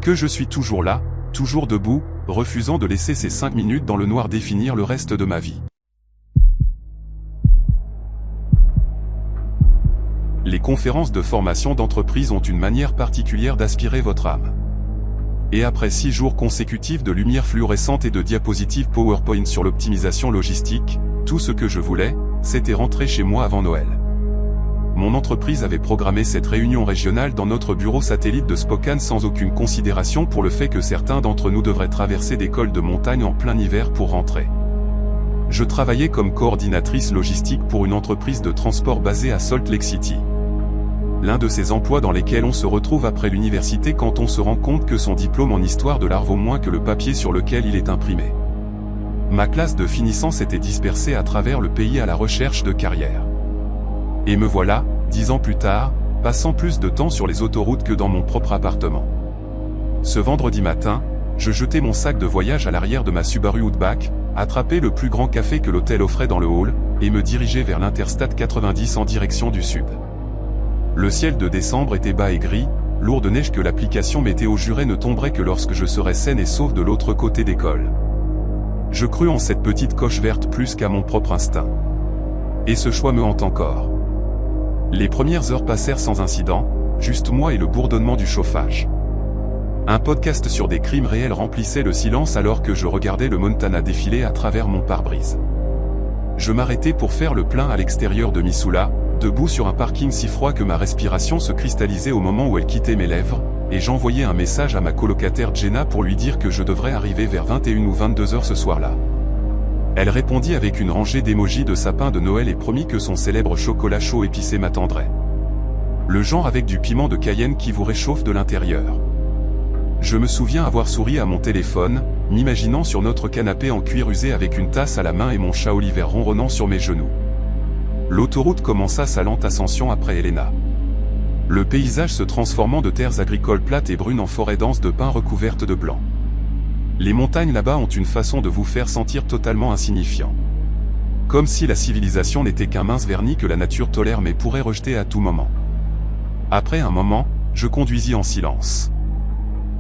Que je suis toujours là, toujours debout, refusant de laisser ces 5 minutes dans le noir définir le reste de ma vie. Les conférences de formation d'entreprise ont une manière particulière d'aspirer votre âme. Et après 6 jours consécutifs de lumière fluorescente et de diapositives PowerPoint sur l'optimisation logistique, tout ce que je voulais, c'était rentrer chez moi avant Noël. Mon entreprise avait programmé cette réunion régionale dans notre bureau satellite de Spokane sans aucune considération pour le fait que certains d'entre nous devraient traverser des cols de montagne en plein hiver pour rentrer. Je travaillais comme coordinatrice logistique pour une entreprise de transport basée à Salt Lake City. L'un de ces emplois dans lesquels on se retrouve après l'université quand on se rend compte que son diplôme en histoire de l'art vaut moins que le papier sur lequel il est imprimé. Ma classe de finissants s'était dispersée à travers le pays à la recherche de carrière. Et me voilà, 10 ans plus tard, passant plus de temps sur les autoroutes que dans mon propre appartement. Ce vendredi matin, je jetai mon sac de voyage à l'arrière de ma Subaru Outback, attrapai le plus grand café que l'hôtel offrait dans le hall, et me dirigeai vers l'Interstate 90 en direction du sud. Le ciel de décembre était bas et gris, lourd de neige que l'application météo jurait ne tomberait que lorsque je serais saine et sauve de l'autre côté des cols. Je crus en cette petite coche verte plus qu'à mon propre instinct. Et ce choix me hante encore. Les premières heures passèrent sans incident, juste moi et le bourdonnement du chauffage. Un podcast sur des crimes réels remplissait le silence alors que je regardais le Montana défiler à travers mon pare-brise. Je m'arrêtais pour faire le plein à l'extérieur de Missoula, debout sur un parking si froid que ma respiration se cristallisait au moment où elle quittait mes lèvres, et j'envoyais un message à ma colocataire Jenna pour lui dire que je devrais arriver vers 21 ou 22 heures ce soir-là. Elle répondit avec une rangée d'émojis de sapin de Noël et promit que son célèbre chocolat chaud épicé m'attendrait. Le genre avec du piment de Cayenne qui vous réchauffe de l'intérieur. Je me souviens avoir souri à mon téléphone, m'imaginant sur notre canapé en cuir usé avec une tasse à la main et mon chat Oliver ronronnant sur mes genoux. L'autoroute commença sa lente ascension après Helena. Le paysage se transformant de terres agricoles plates et brunes en forêts denses de pins recouvertes de blanc. Les montagnes là-bas ont une façon de vous faire sentir totalement insignifiant. Comme si la civilisation n'était qu'un mince vernis que la nature tolère mais pourrait rejeter à tout moment. Après un moment, je conduisis en silence.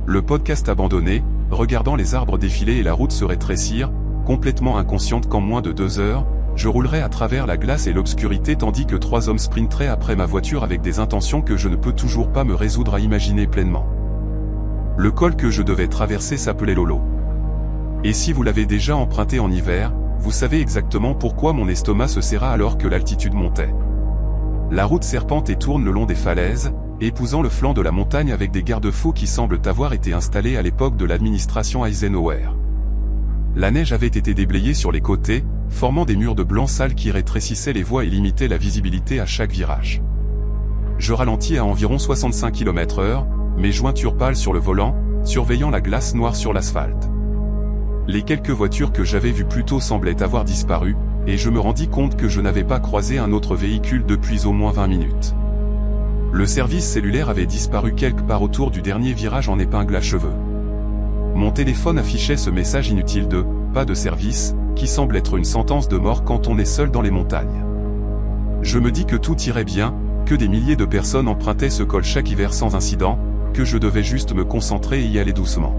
Le podcast abandonné, regardant les arbres défiler et la route se rétrécir, complètement inconsciente qu'en moins de 2 heures, je roulerais à travers la glace et l'obscurité tandis que 3 hommes sprinteraient après ma voiture avec des intentions que je ne peux toujours pas me résoudre à imaginer pleinement. Le col que je devais traverser s'appelait Lolo. Et si vous l'avez déjà emprunté en hiver, vous savez exactement pourquoi mon estomac se serra alors que l'altitude montait. La route serpente et tourne le long des falaises, épousant le flanc de la montagne avec des garde-fous qui semblent avoir été installés à l'époque de l'administration Eisenhower. La neige avait été déblayée sur les côtés, formant des murs de blanc sale qui rétrécissaient les voies et limitaient la visibilité à chaque virage. Je ralentis à environ 65 km/h, mes jointures pâles sur le volant, surveillant la glace noire sur l'asphalte. Les quelques voitures que j'avais vues plus tôt semblaient avoir disparu, et je me rendis compte que je n'avais pas croisé un autre véhicule depuis au moins 20 minutes. Le service cellulaire avait disparu quelque part autour du dernier virage en épingle à cheveux. Mon téléphone affichait ce message inutile de « pas de service », qui semble être une sentence de mort quand on est seul dans les montagnes. Je me dis que tout irait bien, que des milliers de personnes empruntaient ce col chaque hiver sans incident, que je devais juste me concentrer et y aller doucement.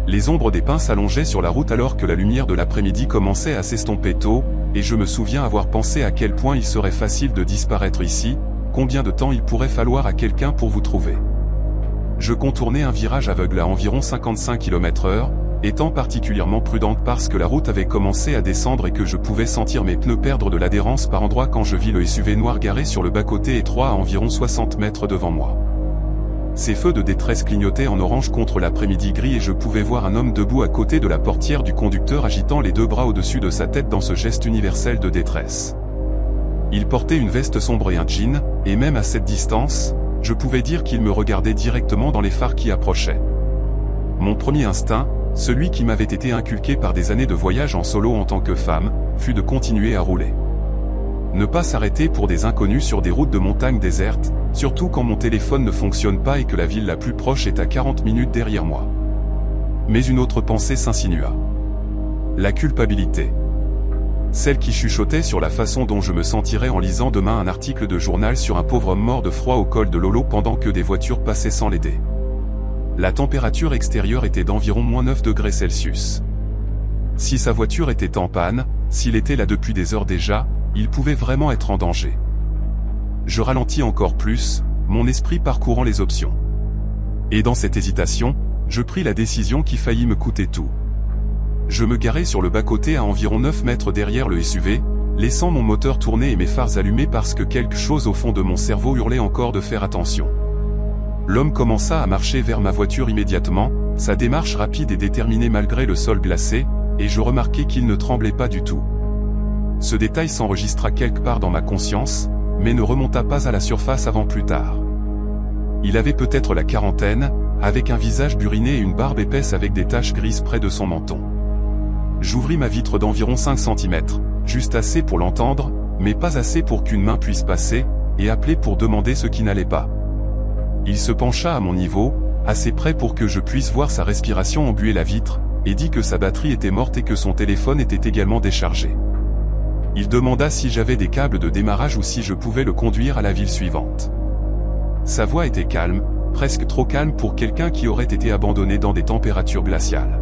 Les ombres des pins s'allongeaient sur la route alors que la lumière de l'après-midi commençait à s'estomper tôt, et je me souviens avoir pensé à quel point il serait facile de disparaître ici, combien de temps il pourrait falloir à quelqu'un pour vous trouver. Je contournais un virage aveugle à environ 55 km/h, étant particulièrement prudente parce que la route avait commencé à descendre et que je pouvais sentir mes pneus perdre de l'adhérence par endroits quand je vis le SUV noir garé sur le bas-côté étroit à environ 60 mètres devant moi. Ses feux de détresse clignotaient en orange contre l'après-midi gris et je pouvais voir un homme debout à côté de la portière du conducteur agitant les 2 bras au-dessus de sa tête dans ce geste universel de détresse. Il portait une veste sombre et un jean, et même à cette distance, je pouvais dire qu'il me regardait directement dans les phares qui approchaient. Mon premier instinct, celui qui m'avait été inculqué par des années de voyage en solo en tant que femme, fut de continuer à rouler. Ne pas s'arrêter pour des inconnus sur des routes de montagne désertes, surtout quand mon téléphone ne fonctionne pas et que la ville la plus proche est à 40 minutes derrière moi. Mais une autre pensée s'insinua. La culpabilité. Celle qui chuchotait sur la façon dont je me sentirais en lisant demain un article de journal sur un pauvre homme mort de froid au col de Lolo pendant que des voitures passaient sans l'aider. La température extérieure était d'environ -9 degrés Celsius. Si sa voiture était en panne, s'il était là depuis des heures déjà, il pouvait vraiment être en danger. Je ralentis encore plus, mon esprit parcourant les options. Et dans cette hésitation, je pris la décision qui faillit me coûter tout. Je me garai sur le bas-côté à environ 9 mètres derrière le SUV, laissant mon moteur tourner et mes phares allumés parce que quelque chose au fond de mon cerveau hurlait encore de faire attention. L'homme commença à marcher vers ma voiture immédiatement, sa démarche rapide et déterminée malgré le sol glacé, et je remarquai qu'il ne tremblait pas du tout. Ce détail s'enregistra quelque part dans ma conscience, mais ne remonta pas à la surface avant plus tard. Il avait peut-être la quarantaine, avec un visage buriné et une barbe épaisse avec des taches grises près de son menton. J'ouvris ma vitre d'environ 5 cm, juste assez pour l'entendre, mais pas assez pour qu'une main puisse passer, et appeler pour demander ce qui n'allait pas. Il se pencha à mon niveau, assez près pour que je puisse voir sa respiration embuer la vitre, et dit que sa batterie était morte et que son téléphone était également déchargé. Il demanda si j'avais des câbles de démarrage ou si je pouvais le conduire à la ville suivante. Sa voix était calme, presque trop calme pour quelqu'un qui aurait été abandonné dans des températures glaciales.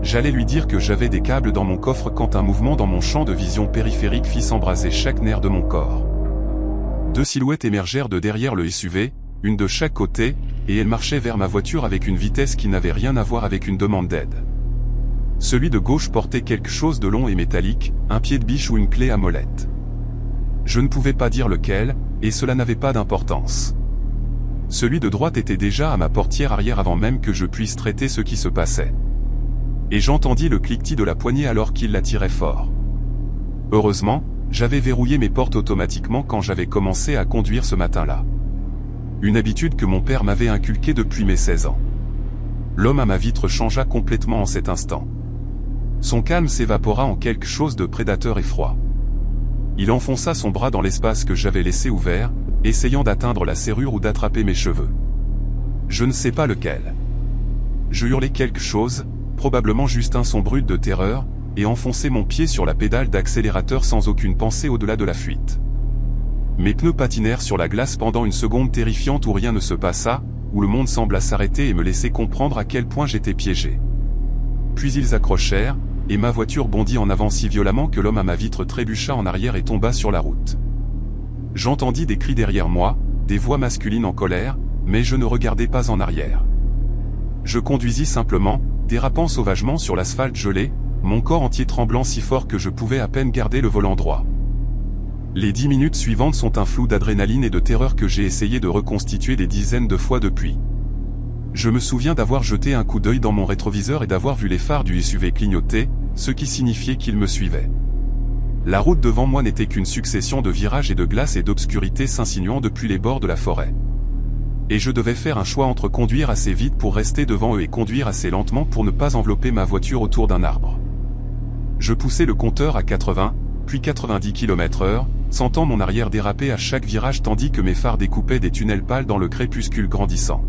J'allais lui dire que j'avais des câbles dans mon coffre quand un mouvement dans mon champ de vision périphérique fit s'embraser chaque nerf de mon corps. 2 silhouettes émergèrent de derrière le SUV, une de chaque côté, et elles marchaient vers ma voiture avec une vitesse qui n'avait rien à voir avec une demande d'aide. Celui de gauche portait quelque chose de long et métallique, un pied de biche ou une clé à molette. Je ne pouvais pas dire lequel, et cela n'avait pas d'importance. Celui de droite était déjà à ma portière arrière avant même que je puisse traiter ce qui se passait. Et j'entendis le cliquetis de la poignée alors qu'il la tirait fort. Heureusement, j'avais verrouillé mes portes automatiquement quand j'avais commencé à conduire ce matin-là. Une habitude que mon père m'avait inculquée depuis mes 16 ans. L'homme à ma vitre changea complètement en cet instant. Son calme s'évapora en quelque chose de prédateur et froid. Il enfonça son bras dans l'espace que j'avais laissé ouvert, essayant d'atteindre la serrure ou d'attraper mes cheveux. Je ne sais pas lequel. Je hurlai quelque chose, probablement juste un son brut de terreur, et enfonçai mon pied sur la pédale d'accélérateur sans aucune pensée au-delà de la fuite. Mes pneus patinèrent sur la glace pendant une seconde terrifiante où rien ne se passa, où le monde sembla s'arrêter et me laisser comprendre à quel point j'étais piégé. Puis ils accrochèrent, et ma voiture bondit en avant si violemment que l'homme à ma vitre trébucha en arrière et tomba sur la route. J'entendis des cris derrière moi, des voix masculines en colère, mais je ne regardai pas en arrière. Je conduisis simplement, dérapant sauvagement sur l'asphalte gelé, mon corps entier tremblant si fort que je pouvais à peine garder le volant droit. Les 10 minutes suivantes sont un flou d'adrénaline et de terreur que j'ai essayé de reconstituer des dizaines de fois depuis. Je me souviens d'avoir jeté un coup d'œil dans mon rétroviseur et d'avoir vu les phares du SUV clignoter, ce qui signifiait qu'il me suivait. La route devant moi n'était qu'une succession de virages et de glaces et d'obscurité s'insinuant depuis les bords de la forêt. Et je devais faire un choix entre conduire assez vite pour rester devant eux et conduire assez lentement pour ne pas envelopper ma voiture autour d'un arbre. Je poussai le compteur à 80, puis 90 km/h, sentant mon arrière déraper à chaque virage tandis que mes phares découpaient des tunnels pâles dans le crépuscule grandissant.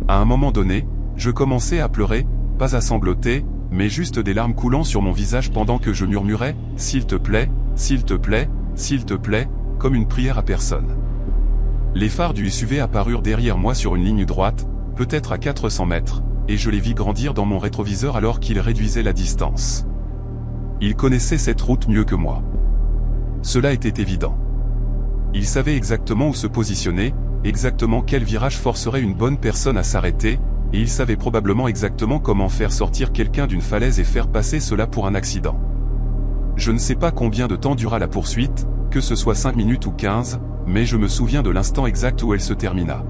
À un moment donné, je commençai à pleurer, pas à sangloter, mais juste des larmes coulant sur mon visage pendant que je murmurais « S'il te plaît, s'il te plaît, s'il te plaît », comme une prière à personne. Les phares du SUV apparurent derrière moi sur une ligne droite, peut-être à 400 mètres, et je les vis grandir dans mon rétroviseur alors qu'ils réduisaient la distance. Ils connaissaient cette route mieux que moi. Cela était évident. Ils savaient exactement où se positionner, exactement quel virage forcerait une bonne personne à s'arrêter, et ils savaient probablement exactement comment faire sortir quelqu'un d'une falaise et faire passer cela pour un accident. Je ne sais pas combien de temps dura la poursuite, que ce soit 5 minutes ou 15, mais je me souviens de l'instant exact où elle se termina.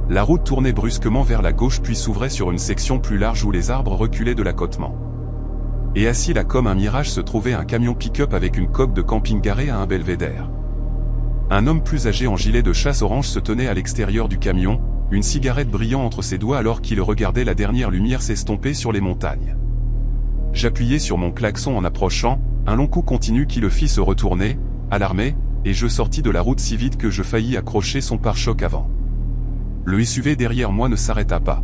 La route tournait brusquement vers la gauche puis s'ouvrait sur une section plus large où les arbres reculaient de l'accotement. Et assis là comme un mirage se trouvait un camion pick-up avec une coque de camping garée à un belvédère. Un homme plus âgé en gilet de chasse orange se tenait à l'extérieur du camion, une cigarette brillant entre ses doigts alors qu'il regardait la dernière lumière s'estomper sur les montagnes. J'appuyai sur mon klaxon en approchant, un long coup continu qui le fit se retourner, alarmé, et je sortis de la route si vite que je faillis accrocher son pare-choc avant. Le SUV derrière moi ne s'arrêta pas.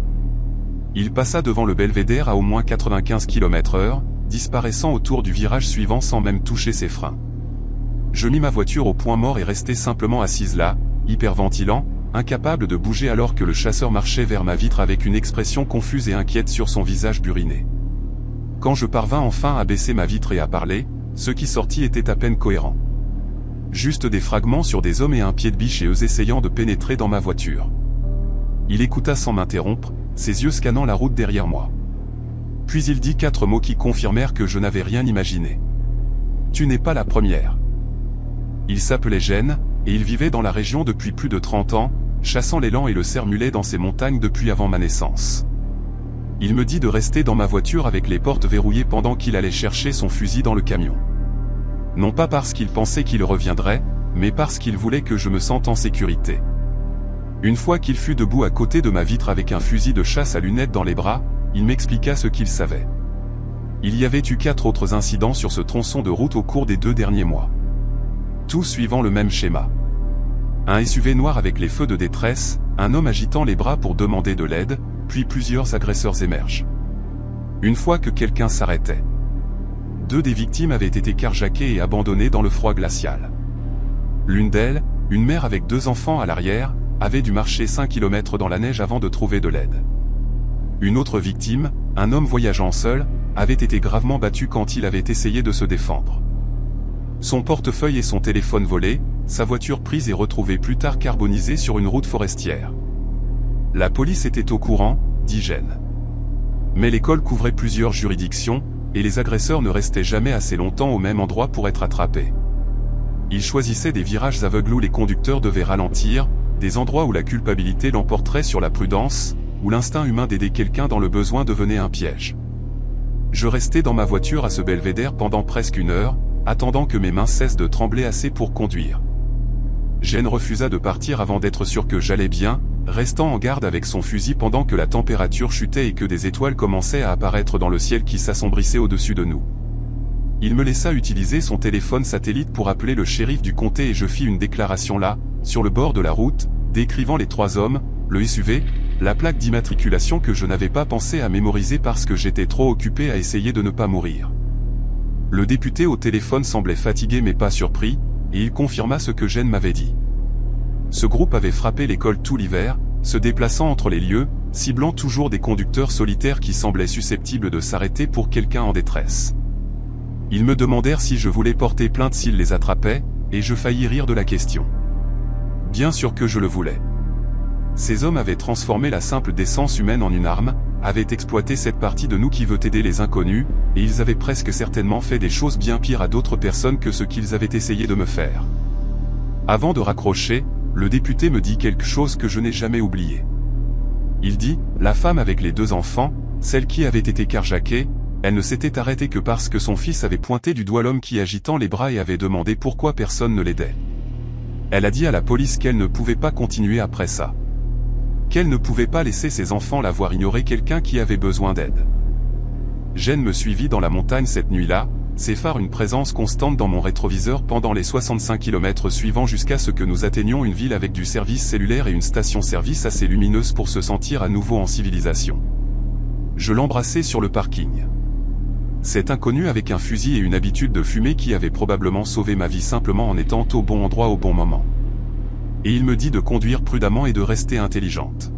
Il passa devant le belvédère à au moins 95 km/h, disparaissant autour du virage suivant sans même toucher ses freins. Je mis ma voiture au point mort et restai simplement assise là, hyperventilant, incapable de bouger alors que le chasseur marchait vers ma vitre avec une expression confuse et inquiète sur son visage buriné. Quand je parvins enfin à baisser ma vitre et à parler, ce qui sortit était à peine cohérent. Juste des fragments sur des hommes et un pied de biche et eux essayant de pénétrer dans ma voiture. Il écouta sans m'interrompre, ses yeux scannant la route derrière moi. Puis il dit 4 mots qui confirmèrent que je n'avais rien imaginé. « Tu n'es pas la première. » Il s'appelait Gene, et il vivait dans la région depuis plus de 30 ans, chassant l'élan et le cerf-mulet dans ces montagnes depuis avant ma naissance. Il me dit de rester dans ma voiture avec les portes verrouillées pendant qu'il allait chercher son fusil dans le camion. Non pas parce qu'il pensait qu'il reviendrait, mais parce qu'il voulait que je me sente en sécurité. Une fois qu'il fut debout à côté de ma vitre avec un fusil de chasse à lunettes dans les bras, il m'expliqua ce qu'il savait. Il y avait eu 4 autres incidents sur ce tronçon de route au cours des 2 derniers mois. Tout suivant le même schéma. Un SUV noir avec les feux de détresse, un homme agitant les bras pour demander de l'aide, puis plusieurs agresseurs émergent. Une fois que quelqu'un s'arrêtait. 2 des victimes avaient été carjackées et abandonnées dans le froid glacial. L'une d'elles, une mère avec 2 enfants à l'arrière, avait dû marcher 5 km dans la neige avant de trouver de l'aide. Une autre victime, un homme voyageant seul, avait été gravement battu quand il avait essayé de se défendre. Son portefeuille et son téléphone volés, sa voiture prise et retrouvée plus tard carbonisée sur une route forestière. La police était au courant, dit Jen. Mais l'école couvrait plusieurs juridictions, et les agresseurs ne restaient jamais assez longtemps au même endroit pour être attrapés. Ils choisissaient des virages aveugles où les conducteurs devaient ralentir, des endroits où la culpabilité l'emporterait sur la prudence, où l'instinct humain d'aider quelqu'un dans le besoin devenait un piège. Je restais dans ma voiture à ce belvédère pendant presque 1 heure, attendant que mes mains cessent de trembler assez pour conduire. Jen refusa de partir avant d'être sûr que j'allais bien, restant en garde avec son fusil pendant que la température chutait et que des étoiles commençaient à apparaître dans le ciel qui s'assombrissait au-dessus de nous. Il me laissa utiliser son téléphone satellite pour appeler le shérif du comté et je fis une déclaration là, sur le bord de la route, décrivant les 3 hommes, le SUV, la plaque d'immatriculation que je n'avais pas pensé à mémoriser parce que j'étais trop occupé à essayer de ne pas mourir. Le député au téléphone semblait fatigué mais pas surpris, et il confirma ce que Jen m'avait dit. Ce groupe avait frappé l'école tout l'hiver, se déplaçant entre les lieux, ciblant toujours des conducteurs solitaires qui semblaient susceptibles de s'arrêter pour quelqu'un en détresse. Ils me demandèrent si je voulais porter plainte s'ils les attrapaient, et je faillis rire de la question. Bien sûr que je le voulais. Ces hommes avaient transformé la simple décence humaine en une arme, avaient exploité cette partie de nous qui veut aider les inconnus, et ils avaient presque certainement fait des choses bien pires à d'autres personnes que ce qu'ils avaient essayé de me faire. Avant de raccrocher, le député me dit quelque chose que je n'ai jamais oublié. Il dit, la femme avec les 2 enfants, celle qui avait été carjackée, elle ne s'était arrêtée que parce que son fils avait pointé du doigt l'homme qui agitant les bras et avait demandé pourquoi personne ne l'aidait. Elle a dit à la police qu'elle ne pouvait pas continuer après ça. Qu'elle ne pouvait pas laisser ses enfants la voir ignorer quelqu'un qui avait besoin d'aide. Jen me suivit dans la montagne cette nuit-là, ses phares une présence constante dans mon rétroviseur pendant les 65 km suivants jusqu'à ce que nous atteignions une ville avec du service cellulaire et une station-service assez lumineuse pour se sentir à nouveau en civilisation. Je l'embrassai sur le parking. Cet inconnu avec un fusil et une habitude de fumer qui avait probablement sauvé ma vie simplement en étant au bon endroit au bon moment. Et il me dit de conduire prudemment et de rester intelligente.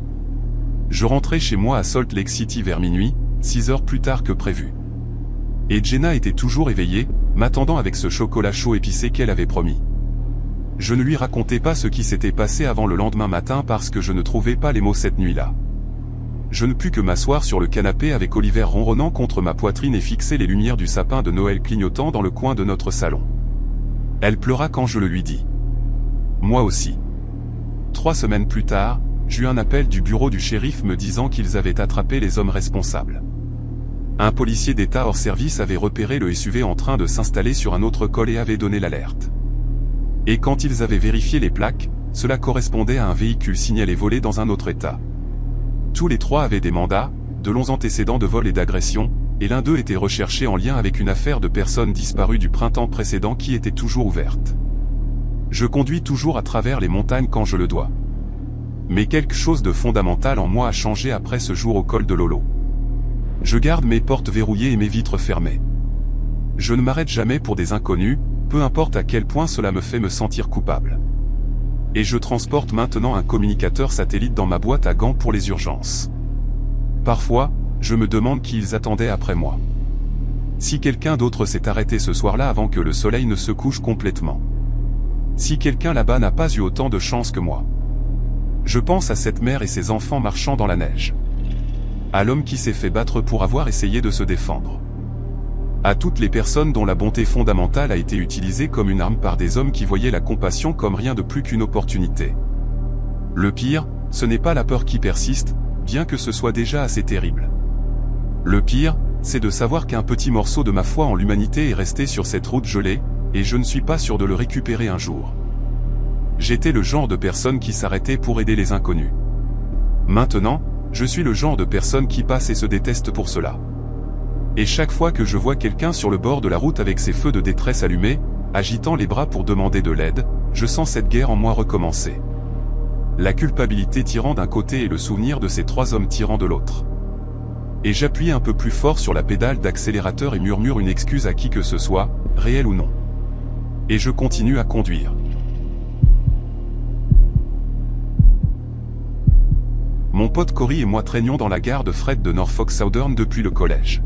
Je rentrai chez moi à Salt Lake City vers minuit, 6 heures plus tard que prévu. Et Jenna était toujours éveillée, m'attendant avec ce chocolat chaud épicé qu'elle avait promis. Je ne lui racontais pas ce qui s'était passé avant le lendemain matin parce que je ne trouvais pas les mots cette nuit-là. Je ne pus que m'asseoir sur le canapé avec Oliver ronronnant contre ma poitrine et fixer les lumières du sapin de Noël clignotant dans le coin de notre salon. Elle pleura quand je le lui dis. Moi aussi. 3 semaines plus tard, j'eus un appel du bureau du shérif me disant qu'ils avaient attrapé les hommes responsables. Un policier d'État hors service avait repéré le SUV en train de s'installer sur un autre col et avait donné l'alerte. Et quand ils avaient vérifié les plaques, cela correspondait à un véhicule signalé volé dans un autre État. Tous les 3 avaient des mandats, de longs antécédents de vol et d'agression, et l'un d'eux était recherché en lien avec une affaire de personnes disparues du printemps précédent qui était toujours ouverte. Je conduis toujours à travers les montagnes quand je le dois. Mais quelque chose de fondamental en moi a changé après ce jour au col de Lolo. Je garde mes portes verrouillées et mes vitres fermées. Je ne m'arrête jamais pour des inconnus, peu importe à quel point cela me fait me sentir coupable. Et je transporte maintenant un communicateur satellite dans ma boîte à gants pour les urgences. Parfois, je me demande qui ils attendaient après moi. Si quelqu'un d'autre s'est arrêté ce soir-là avant que le soleil ne se couche complètement. Si quelqu'un là-bas n'a pas eu autant de chance que moi. Je pense à cette mère et ses enfants marchant dans la neige. À l'homme qui s'est fait battre pour avoir essayé de se défendre. À toutes les personnes dont la bonté fondamentale a été utilisée comme une arme par des hommes qui voyaient la compassion comme rien de plus qu'une opportunité. Le pire, ce n'est pas la peur qui persiste, bien que ce soit déjà assez terrible. Le pire, c'est de savoir qu'un petit morceau de ma foi en l'humanité est resté sur cette route gelée, et je ne suis pas sûr de le récupérer un jour. J'étais le genre de personne qui s'arrêtait pour aider les inconnus. Maintenant, je suis le genre de personne qui passe et se déteste pour cela. Et chaque fois que je vois quelqu'un sur le bord de la route avec ses feux de détresse allumés, agitant les bras pour demander de l'aide, je sens cette guerre en moi recommencer. La culpabilité tirant d'un côté et le souvenir de ces 3 hommes tirant de l'autre. Et j'appuie un peu plus fort sur la pédale d'accélérateur et murmure une excuse à qui que ce soit, réel ou non. Et je continue à conduire. Mon pote Cory et moi traînions dans la gare de fret de Norfolk Southern depuis le collège.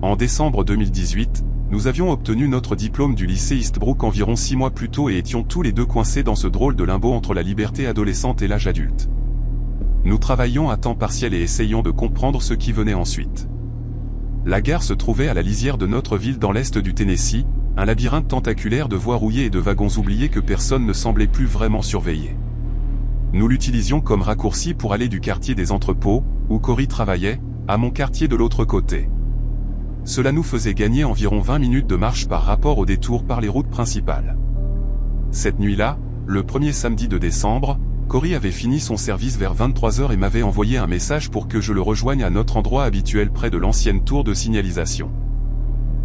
En décembre 2018, nous avions obtenu notre diplôme du lycée Eastbrook environ 6 mois plus tôt et étions tous les deux coincés dans ce drôle de limbo entre la liberté adolescente et l'âge adulte. Nous travaillions à temps partiel et essayions de comprendre ce qui venait ensuite. La gare se trouvait à la lisière de notre ville dans l'est du Tennessee, un labyrinthe tentaculaire de voies rouillées et de wagons oubliés que personne ne semblait plus vraiment surveiller. Nous l'utilisions comme raccourci pour aller du quartier des entrepôts, où Cory travaillait, à mon quartier de l'autre côté. Cela nous faisait gagner environ 20 minutes de marche par rapport au détour par les routes principales. Cette nuit-là, le premier samedi de décembre, Cory avait fini son service vers 23h et m'avait envoyé un message pour que je le rejoigne à notre endroit habituel près de l'ancienne tour de signalisation.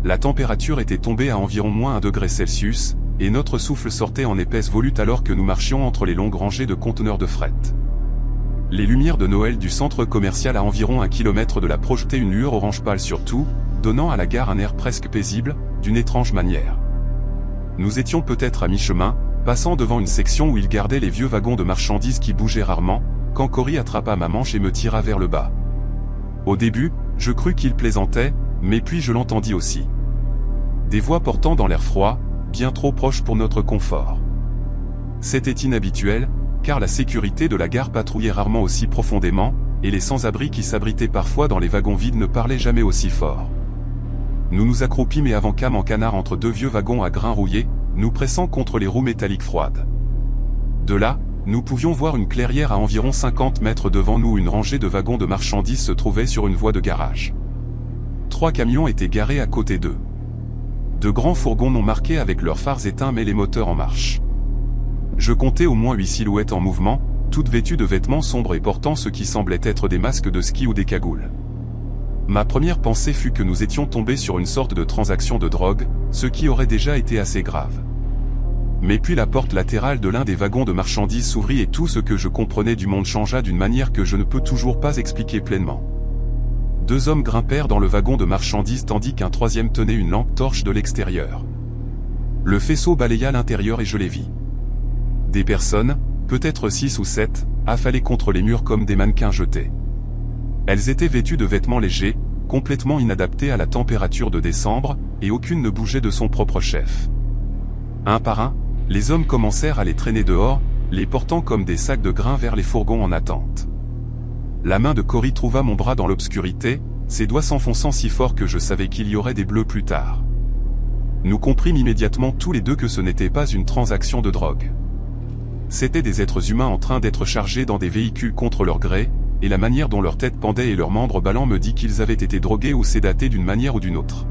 La température était tombée à environ -1 degré Celsius, et notre souffle sortait en épaisse volute alors que nous marchions entre les longues rangées de conteneurs de fret. Les lumières de Noël du centre commercial à environ 1 kilomètre de là projetaient une lueur orange pâle sur tout, donnant à la gare un air presque paisible, d'une étrange manière. Nous étions peut-être à mi-chemin, passant devant une section où il gardait les vieux wagons de marchandises qui bougeaient rarement, quand Cory attrapa ma manche et me tira vers le bas. Au début, je crus qu'il plaisantait, mais puis je l'entendis aussi. Des voix portant dans l'air froid, bien trop proches pour notre confort. C'était inhabituel, car la sécurité de la gare patrouillait rarement aussi profondément, et les sans-abri qui s'abritaient parfois dans les wagons vides ne parlaient jamais aussi fort. Nous nous accroupîmes et avant-cam en canard entre deux vieux wagons à grains rouillés, nous pressant contre les roues métalliques froides. De là, nous pouvions voir une clairière à environ 50 mètres devant nous où une rangée de wagons de marchandises se trouvait sur une voie de garage. 3 camions étaient garés à côté d'eux. De grands fourgons non marqués avec leurs phares éteints mais les moteurs en marche. Je comptais au moins 8 silhouettes en mouvement, toutes vêtues de vêtements sombres et portant ce qui semblait être des masques de ski ou des cagoules. Ma première pensée fut que nous étions tombés sur une sorte de transaction de drogue, ce qui aurait déjà été assez grave. Mais puis la porte latérale de l'un des wagons de marchandises s'ouvrit et tout ce que je comprenais du monde changea d'une manière que je ne peux toujours pas expliquer pleinement. 2 hommes grimpèrent dans le wagon de marchandises tandis qu'un troisième tenait une lampe torche de l'extérieur. Le faisceau balaya l'intérieur et je les vis. Des personnes, peut-être 6 ou 7, affalées contre les murs comme des mannequins jetés. Elles étaient vêtues de vêtements légers, complètement inadaptés à la température de décembre, et aucune ne bougeait de son propre chef. Un par un, les hommes commencèrent à les traîner dehors, les portant comme des sacs de grains vers les fourgons en attente. La main de Cory trouva mon bras dans l'obscurité, ses doigts s'enfonçant si fort que je savais qu'il y aurait des bleus plus tard. Nous comprîmes immédiatement tous les deux que ce n'était pas une transaction de drogue. C'étaient des êtres humains en train d'être chargés dans des véhicules contre leur gré, et la manière dont leur tête pendait et leurs membres ballants me dit qu'ils avaient été drogués ou sédatés d'une manière ou d'une autre.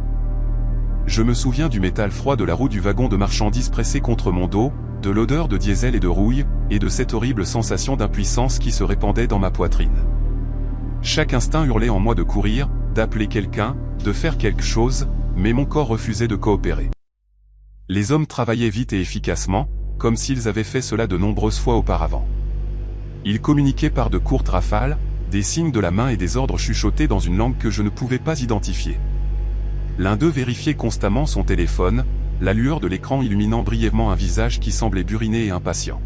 Je me souviens du métal froid de la roue du wagon de marchandises pressé contre mon dos, de l'odeur de diesel et de rouille, et de cette horrible sensation d'impuissance qui se répandait dans ma poitrine. Chaque instinct hurlait en moi de courir, d'appeler quelqu'un, de faire quelque chose, mais mon corps refusait de coopérer. Les hommes travaillaient vite et efficacement, comme s'ils avaient fait cela de nombreuses fois auparavant. Ils communiquaient par de courtes rafales, des signes de la main et des ordres chuchotés dans une langue que je ne pouvais pas identifier. L'un d'eux vérifiait constamment son téléphone, la lueur de l'écran illuminant brièvement un visage qui semblait buriné et impatient.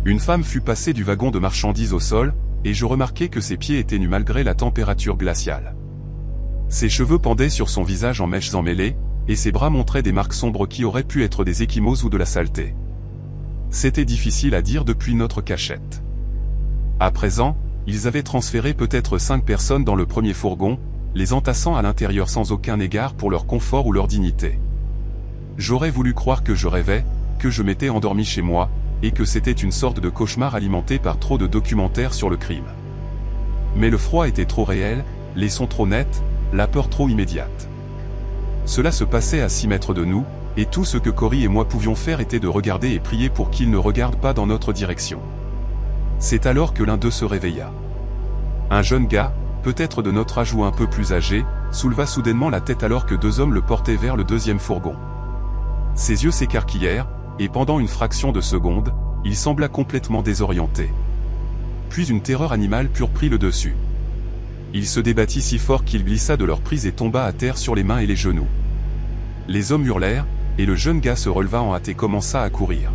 Une femme fut passée du wagon de marchandises au sol, et je remarquai que ses pieds étaient nus malgré la température glaciale. Ses cheveux pendaient sur son visage en mèches emmêlées, et ses bras montraient des marques sombres qui auraient pu être des ecchymoses ou de la saleté. C'était difficile à dire depuis notre cachette. À présent, ils avaient transféré peut-être 5 personnes dans le premier fourgon, les entassant à l'intérieur sans aucun égard pour leur confort ou leur dignité. J'aurais voulu croire que je rêvais, que je m'étais endormi chez moi, et que c'était une sorte de cauchemar alimenté par trop de documentaires sur le crime. Mais le froid était trop réel, les sons trop nets, la peur trop immédiate. Cela se passait à 6 mètres de nous, et tout ce que Cory et moi pouvions faire était de regarder et prier pour qu'ils ne regardent pas dans notre direction. C'est alors que l'un d'eux se réveilla. Un jeune gars, peut-être de notre âge ou un peu plus âgé, souleva soudainement la tête alors que 2 hommes le portaient vers le deuxième fourgon. Ses yeux s'écarquillèrent, et pendant une fraction de seconde, il sembla complètement désorienté. Puis une terreur animale pure prit le dessus. Il se débattit si fort qu'il glissa de leur prise et tomba à terre sur les mains et les genoux. Les hommes hurlèrent, et le jeune gars se releva en hâte et commença à courir.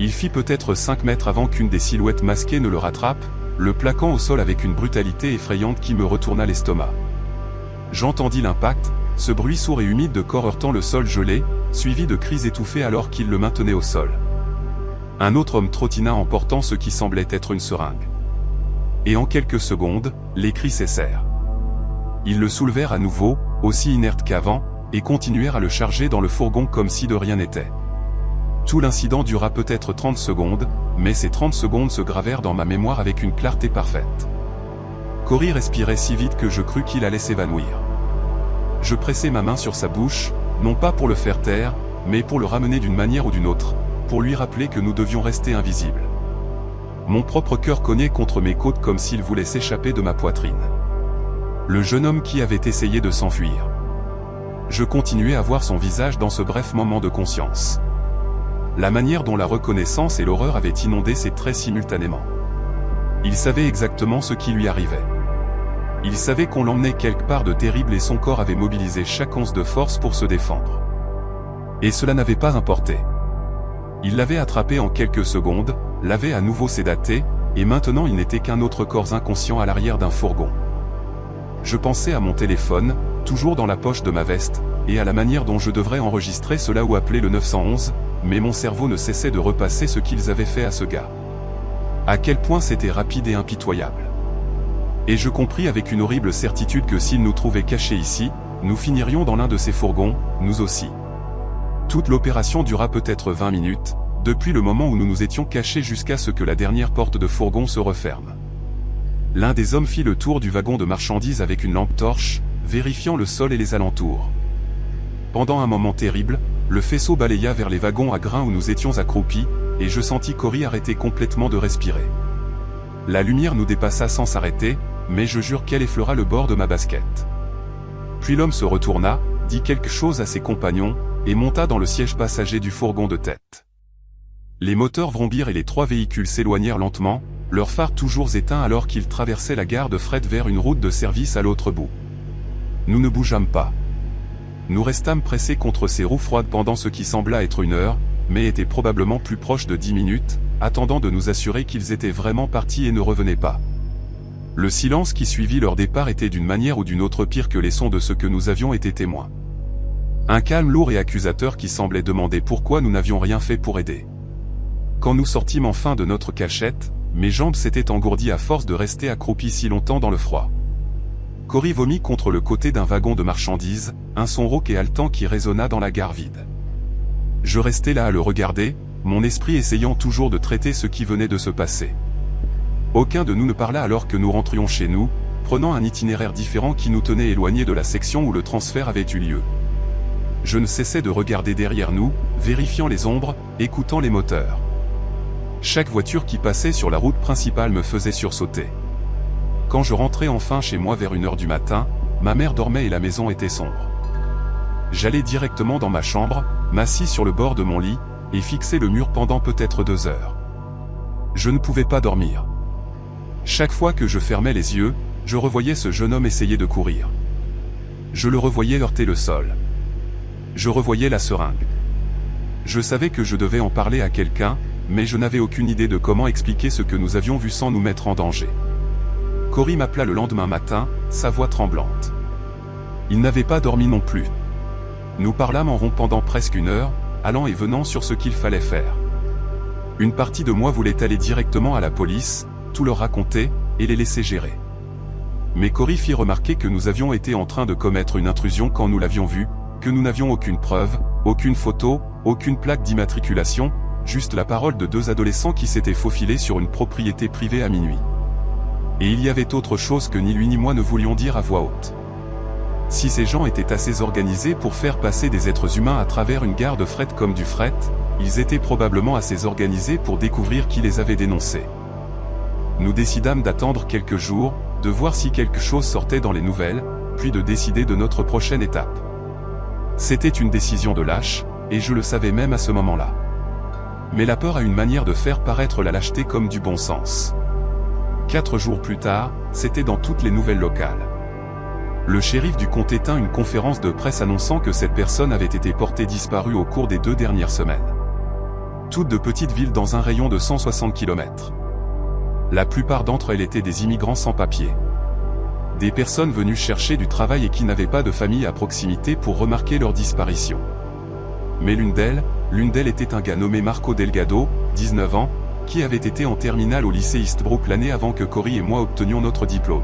Il fit peut-être 5 mètres avant qu'une des silhouettes masquées ne le rattrape, le plaquant au sol avec une brutalité effrayante qui me retourna l'estomac. J'entendis l'impact, ce bruit sourd et humide de corps heurtant le sol gelé, suivi de cris étouffés alors qu'il le maintenait au sol. Un autre homme trottina en portant ce qui semblait être une seringue. Et en quelques secondes, les cris cessèrent. Ils le soulevèrent à nouveau, aussi inerte qu'avant, et continuèrent à le charger dans le fourgon comme si de rien n'était. Tout l'incident dura peut-être 30 secondes, mais ces 30 secondes se gravèrent dans ma mémoire avec une clarté parfaite. Cory respirait si vite que je crus qu'il allait s'évanouir. Je pressai ma main sur sa bouche, non pas pour le faire taire, mais pour le ramener d'une manière ou d'une autre, pour lui rappeler que nous devions rester invisibles. Mon propre cœur cognait contre mes côtes comme s'il voulait s'échapper de ma poitrine. Le jeune homme qui avait essayé de s'enfuir. Je continuais à voir son visage dans ce bref moment de conscience. La manière dont la reconnaissance et l'horreur avaient inondé ses traits simultanément. Il savait exactement ce qui lui arrivait. Il savait qu'on l'emmenait quelque part de terrible et son corps avait mobilisé chaque once de force pour se défendre. Et cela n'avait pas importé. Il l'avait attrapé en quelques secondes, l'avait à nouveau sédaté, et maintenant il n'était qu'un autre corps inconscient à l'arrière d'un fourgon. Je pensais à mon téléphone, toujours dans la poche de ma veste, et à la manière dont je devrais enregistrer cela ou appeler le 911, mais mon cerveau ne cessait de repasser ce qu'ils avaient fait à ce gars. À quel point c'était rapide et impitoyable. Et je compris avec une horrible certitude que s'ils nous trouvaient cachés ici, nous finirions dans l'un de ces fourgons, nous aussi. Toute l'opération dura peut-être 20 minutes, depuis le moment où nous nous étions cachés jusqu'à ce que la dernière porte de fourgon se referme. L'un des hommes fit le tour du wagon de marchandises avec une lampe torche, vérifiant le sol et les alentours. Pendant un moment terrible, le faisceau balaya vers les wagons à grains où nous étions accroupis, et je sentis Cory arrêter complètement de respirer. La lumière nous dépassa sans s'arrêter, mais je jure qu'elle effleura le bord de ma basket. Puis l'homme se retourna, dit quelque chose à ses compagnons, et monta dans le siège passager du fourgon de tête. Les moteurs vrombirent et les 3 véhicules s'éloignèrent lentement, leurs phares toujours éteints alors qu'ils traversaient la gare de fret vers une route de service à l'autre bout. Nous ne bougeâmes pas. Nous restâmes pressés contre ces roues froides pendant ce qui sembla être 1 heure, mais était probablement plus proche de 10 minutes, attendant de nous assurer qu'ils étaient vraiment partis et ne revenaient pas. Le silence qui suivit leur départ était d'une manière ou d'une autre pire que les sons de ce que nous avions été témoins. Un calme lourd et accusateur qui semblait demander pourquoi nous n'avions rien fait pour aider. Quand nous sortîmes enfin de notre cachette, mes jambes s'étaient engourdies à force de rester accroupies si longtemps dans le froid. Cory vomit contre le côté d'un wagon de marchandises, un son rauque et haletant qui résonna dans la gare vide. Je restais là à le regarder, mon esprit essayant toujours de traiter ce qui venait de se passer. Aucun de nous ne parla alors que nous rentrions chez nous, prenant un itinéraire différent qui nous tenait éloignés de la section où le transfert avait eu lieu. Je ne cessais de regarder derrière nous, vérifiant les ombres, écoutant les moteurs. Chaque voiture qui passait sur la route principale me faisait sursauter. Quand je rentrais enfin chez moi vers 1h du matin, ma mère dormait et la maison était sombre. J'allais directement dans ma chambre, m'assis sur le bord de mon lit, et fixai le mur pendant peut-être 2 heures. Je ne pouvais pas dormir. Chaque fois que je fermais les yeux, je revoyais ce jeune homme essayer de courir. Je le revoyais heurter le sol. Je revoyais la seringue. Je savais que je devais en parler à quelqu'un, mais je n'avais aucune idée de comment expliquer ce que nous avions vu sans nous mettre en danger. Cory m'appela le lendemain matin, sa voix tremblante. Il n'avait pas dormi non plus. Nous parlâmes en rond pendant presque 1 heure, allant et venant sur ce qu'il fallait faire. Une partie de moi voulait aller directement à la police, tout leur raconter, et les laisser gérer. Mais Cory fit remarquer que nous avions été en train de commettre une intrusion quand nous l'avions vu, que nous n'avions aucune preuve, aucune photo, aucune plaque d'immatriculation, juste la parole de 2 adolescents qui s'étaient faufilés sur une propriété privée à minuit. Et il y avait autre chose que ni lui ni moi ne voulions dire à voix haute. Si ces gens étaient assez organisés pour faire passer des êtres humains à travers une gare de fret comme du fret, ils étaient probablement assez organisés pour découvrir qui les avait dénoncés. Nous décidâmes d'attendre quelques jours, de voir si quelque chose sortait dans les nouvelles, puis de décider de notre prochaine étape. C'était une décision de lâche, et je le savais même à ce moment-là. Mais la peur a une manière de faire paraître la lâcheté comme du bon sens. 4 jours plus tard, c'était dans toutes les nouvelles locales. Le shérif du comté tint une conférence de presse annonçant que cette personne avait été portée disparue au cours des 2 dernières semaines. Toutes de petites villes dans un rayon de 160 km. La plupart d'entre elles étaient des immigrants sans papier. Des personnes venues chercher du travail et qui n'avaient pas de famille à proximité pour remarquer leur disparition. Mais l'une d'elles était un gars nommé Marco Delgado, 19 ans, qui avait été en terminale au lycée Eastbrook l'année avant que Cory et moi obtenions notre diplôme.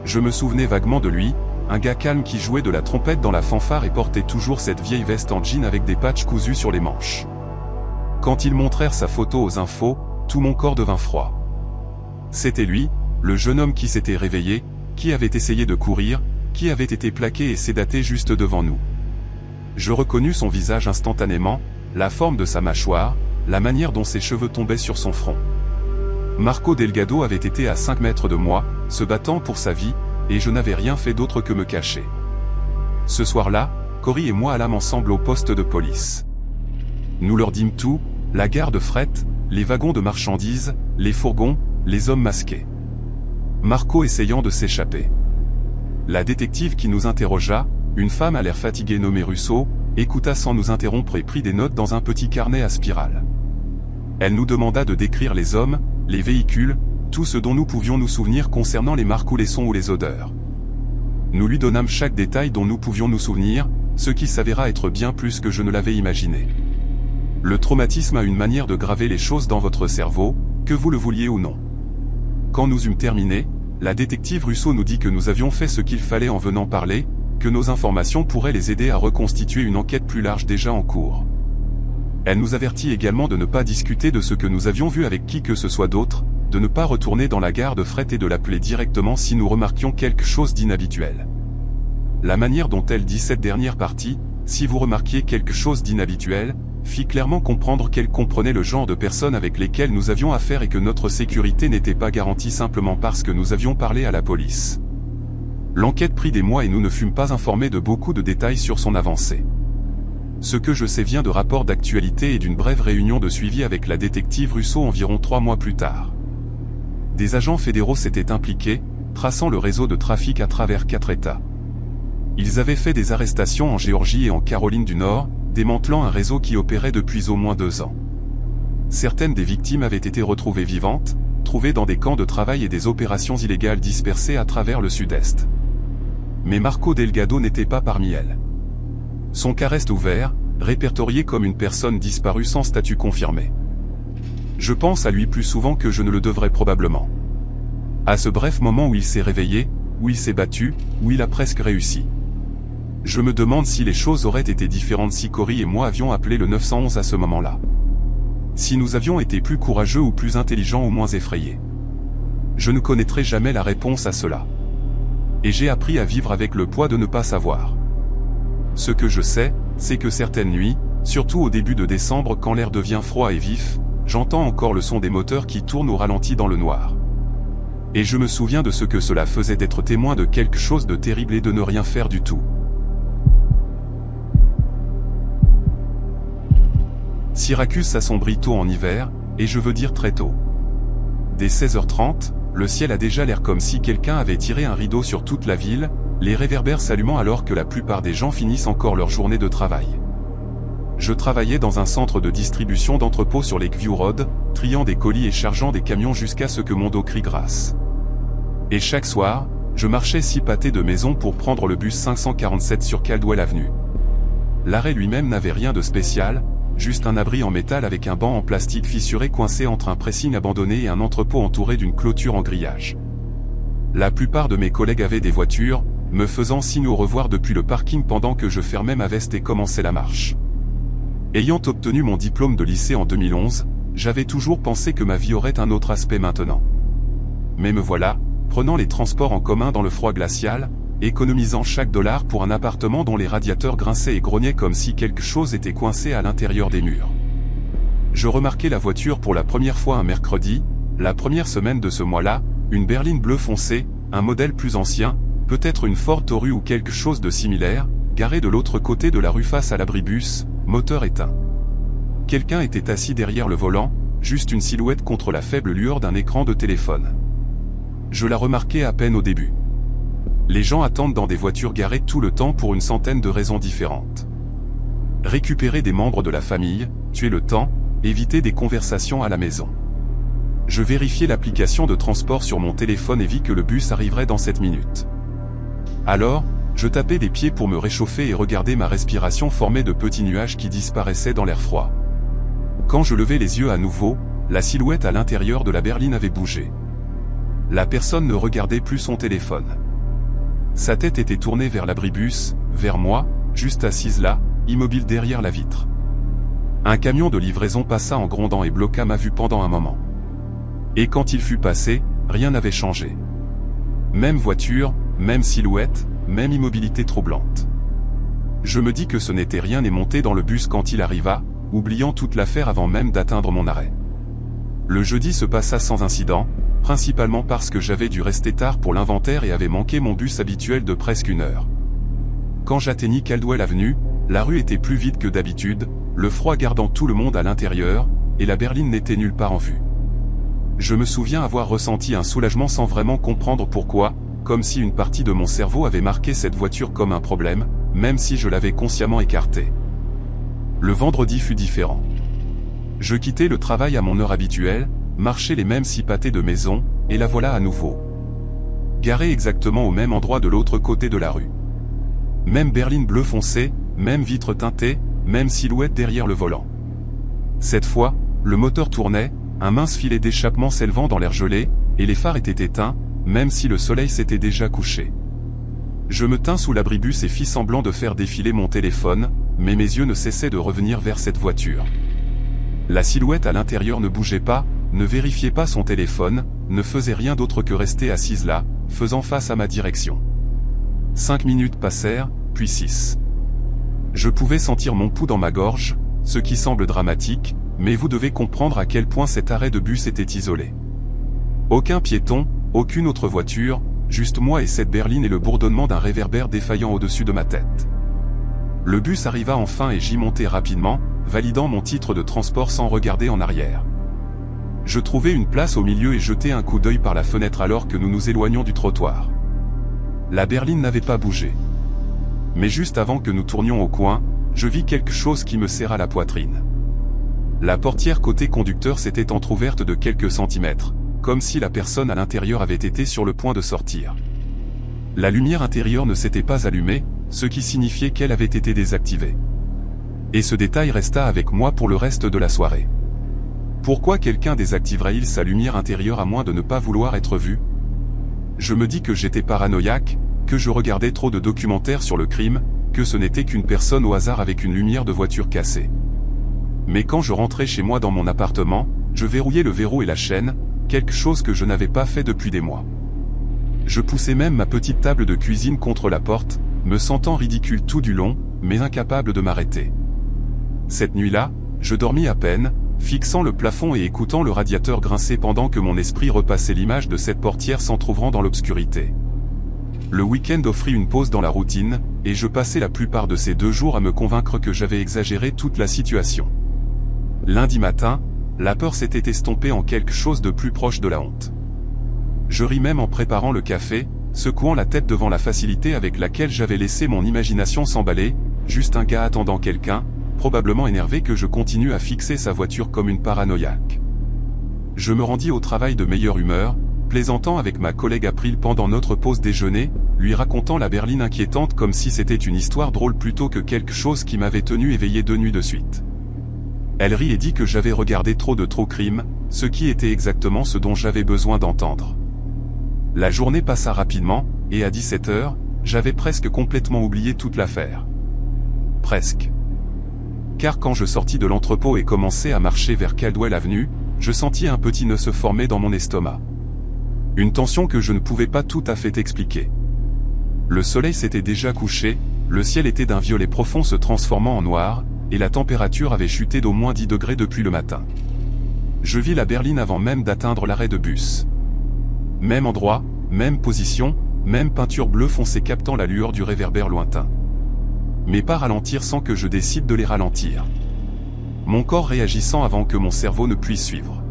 Je me souvenais vaguement de lui, un gars calme qui jouait de la trompette dans la fanfare et portait toujours cette vieille veste en jean avec des patchs cousus sur les manches. Quand ils montrèrent sa photo aux infos, tout mon corps devint froid. C'était lui, le jeune homme qui s'était réveillé, qui avait essayé de courir, qui avait été plaqué et sédaté juste devant nous. Je reconnus son visage instantanément, la forme de sa mâchoire, la manière dont ses cheveux tombaient sur son front. Marco Delgado avait été à 5 mètres de moi, se battant pour sa vie, et je n'avais rien fait d'autre que me cacher. Ce soir-là, Cory et moi allâmes ensemble au poste de police. Nous leur dîmes tout, la gare de fret, les wagons de marchandises, les fourgons, les hommes masqués. Marco essayant de s'échapper. La détective qui nous interrogea, une femme à l'air fatigué nommée Russo, écouta sans nous interrompre et prit des notes dans un petit carnet à spirale. Elle nous demanda de décrire les hommes, les véhicules, tout ce dont nous pouvions nous souvenir concernant les marques ou les sons ou les odeurs. Nous lui donnâmes chaque détail dont nous pouvions nous souvenir, ce qui s'avéra être bien plus que je ne l'avais imaginé. Le traumatisme a une manière de graver les choses dans votre cerveau, que vous le vouliez ou non. Quand nous eûmes terminé, la détective Russo nous dit que nous avions fait ce qu'il fallait en venant parler, que nos informations pourraient les aider à reconstituer une enquête plus large déjà en cours. Elle nous avertit également de ne pas discuter de ce que nous avions vu avec qui que ce soit d'autre, de ne pas retourner dans la gare de fret et de l'appeler directement si nous remarquions quelque chose d'inhabituel. La manière dont elle dit cette dernière partie, si vous remarquiez quelque chose d'inhabituel, fit clairement comprendre qu'elle comprenait le genre de personnes avec lesquelles nous avions affaire et que notre sécurité n'était pas garantie simplement parce que nous avions parlé à la police. L'enquête prit des mois et nous ne fûmes pas informés de beaucoup de détails sur son avancée. Ce que je sais vient de rapports d'actualité et d'une brève réunion de suivi avec la détective Russo environ 3 mois plus tard. Des agents fédéraux s'étaient impliqués, traçant le réseau de trafic à travers 4 États. Ils avaient fait des arrestations en Géorgie et en Caroline du Nord, démantelant un réseau qui opérait depuis au moins 2 ans. Certaines des victimes avaient été retrouvées vivantes, trouvées dans des camps de travail et des opérations illégales dispersées à travers le sud-est. Mais Marco Delgado n'était pas parmi elles. Son cas reste ouvert, répertorié comme une personne disparue sans statut confirmé. Je pense à lui plus souvent que je ne le devrais probablement. À ce bref moment où il s'est réveillé, où il s'est battu, où il a presque réussi. Je me demande si les choses auraient été différentes si Cory et moi avions appelé le 911 à ce moment-là. Si nous avions été plus courageux ou plus intelligents ou moins effrayés. Je ne connaîtrai jamais la réponse à cela. Et j'ai appris à vivre avec le poids de ne pas savoir. Ce que je sais, c'est que certaines nuits, surtout au début de décembre quand l'air devient froid et vif, j'entends encore le son des moteurs qui tournent au ralenti dans le noir. Et je me souviens de ce que cela faisait d'être témoin de quelque chose de terrible et de ne rien faire du tout. Syracuse s'assombrit tôt en hiver, et je veux dire très tôt. Dès 16h30, le ciel a déjà l'air comme si quelqu'un avait tiré un rideau sur toute la ville, les réverbères s'allumant alors que la plupart des gens finissent encore leur journée de travail. Je travaillais dans un centre de distribution d'entrepôts sur Lakeview Road, triant des colis et chargeant des camions jusqu'à ce que mon dos crie grâce. Et chaque soir, je marchais 6 pâtés de maison pour prendre le bus 547 sur Caldwell Avenue. L'arrêt lui-même n'avait rien de spécial, juste un abri en métal avec un banc en plastique fissuré coincé entre un pressing abandonné et un entrepôt entouré d'une clôture en grillage. La plupart de mes collègues avaient des voitures, me faisant signe au revoir depuis le parking pendant que je fermais ma veste et commençais la marche. Ayant obtenu mon diplôme de lycée en 2011, j'avais toujours pensé que ma vie aurait un autre aspect maintenant. Mais me voilà, prenant les transports en commun dans le froid glacial, économisant chaque dollar pour un appartement dont les radiateurs grinçaient et grognaient comme si quelque chose était coincé à l'intérieur des murs. Je remarquai la voiture pour la première fois un mercredi, la première semaine de ce mois-là, une berline bleu foncé, un modèle plus ancien, peut-être une Ford Taurus ou quelque chose de similaire, garée de l'autre côté de la rue face à l'abribus, moteur éteint. Quelqu'un était assis derrière le volant, juste une silhouette contre la faible lueur d'un écran de téléphone. Je la remarquai à peine au début. Les gens attendent dans des voitures garées tout le temps pour une centaine de raisons différentes. Récupérer des membres de la famille, tuer le temps, éviter des conversations à la maison. Je vérifiai l'application de transport sur mon téléphone et vis que le bus arriverait dans 7 minutes. Alors, je tapais des pieds pour me réchauffer et regardais ma respiration formée de petits nuages qui disparaissaient dans l'air froid. Quand je levai les yeux à nouveau, la silhouette à l'intérieur de la berline avait bougé. La personne ne regardait plus son téléphone. Sa tête était tournée vers l'abribus, vers moi, juste assise là, immobile derrière la vitre. Un camion de livraison passa en grondant et bloqua ma vue pendant un moment. Et quand il fut passé, rien n'avait changé. Même voiture, même silhouette, même immobilité troublante. Je me dis que ce n'était rien et montai dans le bus quand il arriva, oubliant toute l'affaire avant même d'atteindre mon arrêt. Le jeudi se passa sans incident, principalement parce que j'avais dû rester tard pour l'inventaire et avais manqué mon bus habituel de presque 1 heure. Quand j'atteignis Caldwell Avenue, la rue était plus vide que d'habitude, le froid gardant tout le monde à l'intérieur, et la berline n'était nulle part en vue. Je me souviens avoir ressenti un soulagement sans vraiment comprendre pourquoi, comme si une partie de mon cerveau avait marqué cette voiture comme un problème, même si je l'avais consciemment écartée. Le vendredi fut différent. Je quittai le travail à mon heure habituelle, marchai les mêmes 6 pâtés de maison, et la voilà à nouveau. Garée exactement au même endroit de l'autre côté de la rue. Même berline bleu foncé, même vitre teintée, même silhouette derrière le volant. Cette fois, le moteur tournait, un mince filet d'échappement s'élevant dans l'air gelé, et les phares étaient éteints, même si le soleil s'était déjà couché. Je me tins sous l'abribus et fis semblant de faire défiler mon téléphone, mais mes yeux ne cessaient de revenir vers cette voiture. La silhouette à l'intérieur ne bougeait pas, ne vérifiait pas son téléphone, ne faisait rien d'autre que rester assise là, faisant face à ma direction. 5 minutes passèrent, puis 6. Je pouvais sentir mon pouls dans ma gorge, ce qui semble dramatique, mais vous devez comprendre à quel point cet arrêt de bus était isolé. Aucun piéton, aucune autre voiture, juste moi et cette berline et le bourdonnement d'un réverbère défaillant au-dessus de ma tête. Le bus arriva enfin et j'y montai rapidement, validant mon titre de transport sans regarder en arrière. Je trouvai une place au milieu et jetai un coup d'œil par la fenêtre alors que nous nous éloignions du trottoir. La berline n'avait pas bougé. Mais juste avant que nous tournions au coin, je vis quelque chose qui me serra la poitrine. La portière côté conducteur s'était entr'ouverte de quelques centimètres, comme si la personne à l'intérieur avait été sur le point de sortir. La lumière intérieure ne s'était pas allumée, ce qui signifiait qu'elle avait été désactivée. Et ce détail resta avec moi pour le reste de la soirée. Pourquoi quelqu'un désactiverait-il sa lumière intérieure à moins de ne pas vouloir être vu? Je me dis que j'étais paranoïaque, que je regardais trop de documentaires sur le crime, que ce n'était qu'une personne au hasard avec une lumière de voiture cassée. Mais quand je rentrais chez moi dans mon appartement, je verrouillais le verrou et la chaîne, quelque chose que je n'avais pas fait depuis des mois. Je poussais même ma petite table de cuisine contre la porte, me sentant ridicule tout du long, mais incapable de m'arrêter. Cette nuit-là, je dormis à peine, fixant le plafond et écoutant le radiateur grincer pendant que mon esprit repassait l'image de cette portière s'entr'ouvrant dans l'obscurité. Le week-end offrit une pause dans la routine, et je passais la plupart de ces 2 jours à me convaincre que j'avais exagéré toute la situation. Lundi matin, la peur s'était estompée en quelque chose de plus proche de la honte. Je ris même en préparant le café, secouant la tête devant la facilité avec laquelle j'avais laissé mon imagination s'emballer, juste un gars attendant quelqu'un, probablement énervé que je continue à fixer sa voiture comme une paranoïaque. Je me rendis au travail de meilleure humeur, plaisantant avec ma collègue April pendant notre pause déjeuner, lui racontant la berline inquiétante comme si c'était une histoire drôle plutôt que quelque chose qui m'avait tenu éveillé 2 nuits de suite. Elle rit et dit que j'avais regardé trop de true crime, ce qui était exactement ce dont j'avais besoin d'entendre. La journée passa rapidement, et à 17h, j'avais presque complètement oublié toute l'affaire. Presque. Car quand je sortis de l'entrepôt et commençai à marcher vers Caldwell Avenue, je sentis un petit nœud se former dans mon estomac. Une tension que je ne pouvais pas tout à fait expliquer. Le soleil s'était déjà couché, le ciel était d'un violet profond se transformant en noir, et la température avait chuté d'au moins 10 degrés depuis le matin. Je vis la berline avant même d'atteindre l'arrêt de bus. Même endroit, même position, même peinture bleu foncé captant la lueur du réverbère lointain. Mais pas ralentir sans que je décide de les ralentir. Mon corps réagissant avant que mon cerveau ne puisse suivre.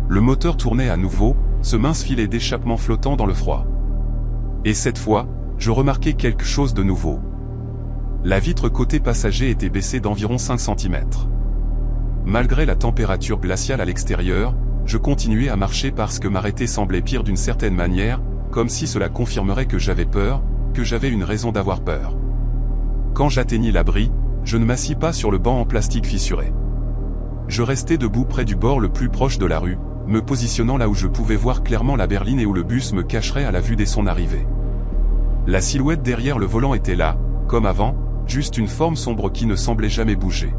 Le moteur tournait à nouveau, ce mince filet d'échappement flottant dans le froid. Et cette fois, je remarquai quelque chose de nouveau. La vitre côté passager était baissée d'environ 5 cm. Malgré la température glaciale à l'extérieur, je continuais à marcher parce que m'arrêter semblait pire d'une certaine manière, comme si cela confirmerait que j'avais peur, que j'avais une raison d'avoir peur. Quand j'atteignis l'abri, je ne m'assis pas sur le banc en plastique fissuré. Je restais debout près du bord le plus proche de la rue, me positionnant là où je pouvais voir clairement la berline et où le bus me cacherait à la vue dès son arrivée. La silhouette derrière le volant était là, comme avant, juste une forme sombre qui ne semblait jamais bouger.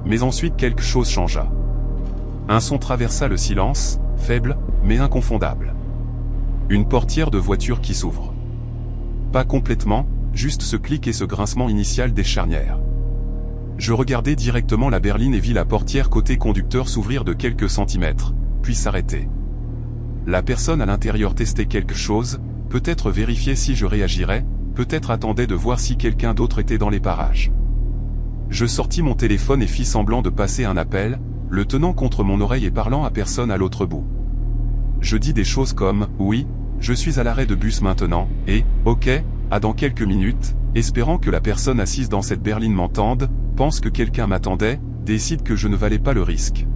Mais ensuite quelque chose changea. Un son traversa le silence, faible, mais inconfondable. Une portière de voiture qui s'ouvre. Pas complètement, juste ce clic et ce grincement initial des charnières. Je regardai directement la berline et vis la portière côté conducteur s'ouvrir de quelques centimètres, puis s'arrêter. La personne à l'intérieur testait quelque chose, peut-être vérifiait si je réagirais, peut-être attendait de voir si quelqu'un d'autre était dans les parages. Je sortis mon téléphone et fis semblant de passer un appel, le tenant contre mon oreille et parlant à personne à l'autre bout. Je dis des choses comme « Oui, je suis à l'arrêt de bus maintenant » et « Ok, à dans quelques minutes », espérant que la personne assise dans cette berline m'entende, pense que quelqu'un m'attendait, décide que je ne valais pas le risque.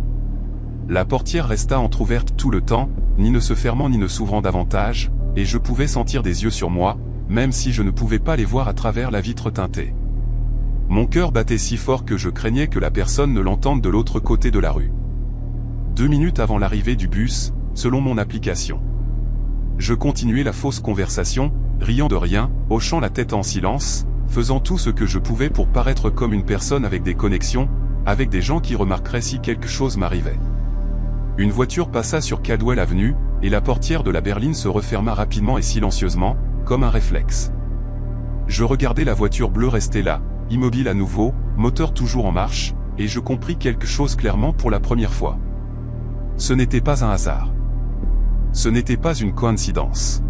La portière resta entr'ouverte tout le temps, ni ne se fermant ni ne s'ouvrant davantage, et je pouvais sentir des yeux sur moi, même si je ne pouvais pas les voir à travers la vitre teintée. Mon cœur battait si fort que je craignais que la personne ne l'entende de l'autre côté de la rue. 2 minutes avant l'arrivée du bus, selon mon application. Je continuais la fausse conversation, riant de rien, hochant la tête en silence, faisant tout ce que je pouvais pour paraître comme une personne avec des connexions, avec des gens qui remarqueraient si quelque chose m'arrivait. Une voiture passa sur Caldwell Avenue, et la portière de la berline se referma rapidement et silencieusement, comme un réflexe. Je regardais la voiture bleue rester là, immobile à nouveau, moteur toujours en marche, et je compris quelque chose clairement pour la première fois. Ce n'était pas un hasard. Ce n'était pas une coïncidence.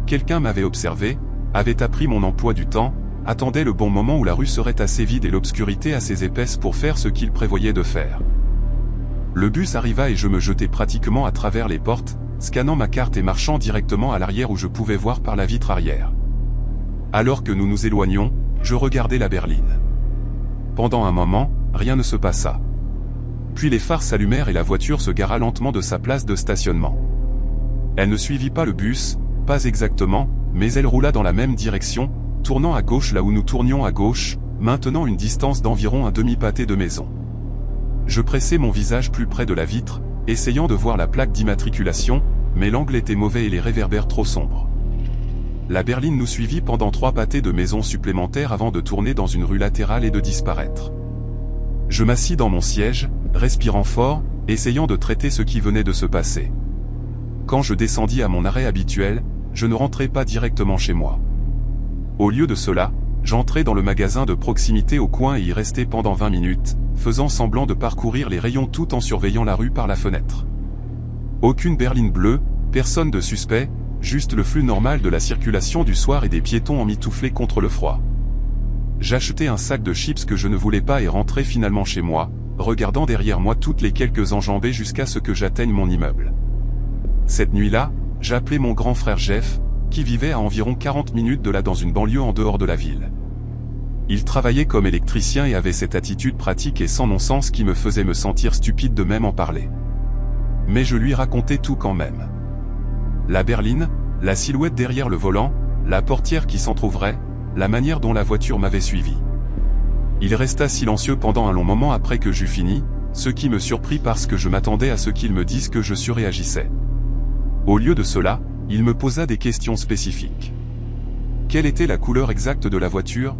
Quelqu'un m'avait observé, avait appris mon emploi du temps, attendait le bon moment où la rue serait assez vide et l'obscurité assez épaisse pour faire ce qu'il prévoyait de faire. Le bus arriva et je me jetai pratiquement à travers les portes, scannant ma carte et marchant directement à l'arrière où je pouvais voir par la vitre arrière. Alors que nous nous éloignions, je regardais la berline. Pendant un moment, rien ne se passa. Puis les phares s'allumèrent et la voiture se gara lentement de sa place de stationnement. Elle ne suivit pas le bus, pas exactement, mais elle roula dans la même direction, tournant à gauche là où nous tournions à gauche, maintenant une distance d'environ un demi-pâté de maison. Je pressai mon visage plus près de la vitre, essayant de voir la plaque d'immatriculation, mais l'angle était mauvais et les réverbères trop sombres. La berline nous suivit pendant 3 pâtés de maisons supplémentaires avant de tourner dans une rue latérale et de disparaître. Je m'assis dans mon siège, respirant fort, essayant de traiter ce qui venait de se passer. Quand je descendis à mon arrêt habituel, je ne rentrai pas directement chez moi. Au lieu de cela, j'entrai dans le magasin de proximité au coin et y restai pendant 20 minutes, faisant semblant de parcourir les rayons tout en surveillant la rue par la fenêtre. Aucune berline bleue, personne de suspect, juste le flux normal de la circulation du soir et des piétons emmitouflés contre le froid. J'achetai un sac de chips que je ne voulais pas et rentrai finalement chez moi, regardant derrière moi toutes les quelques enjambées jusqu'à ce que j'atteigne mon immeuble. Cette nuit-là, j'appelai mon grand frère Jeff, qui vivait à environ 40 minutes de là dans une banlieue en dehors de la ville. Il travaillait comme électricien et avait cette attitude pratique et sans non-sens qui me faisait me sentir stupide de même en parler. Mais je lui racontais tout quand même. La berline, la silhouette derrière le volant, la portière qui s'entrouvrait, la manière dont la voiture m'avait suivi. Il resta silencieux pendant un long moment après que j'eus fini, ce qui me surprit parce que je m'attendais à ce qu'il me dise que je surréagissais. Au lieu de cela, il me posa des questions spécifiques. Quelle était la couleur exacte de la voiture ?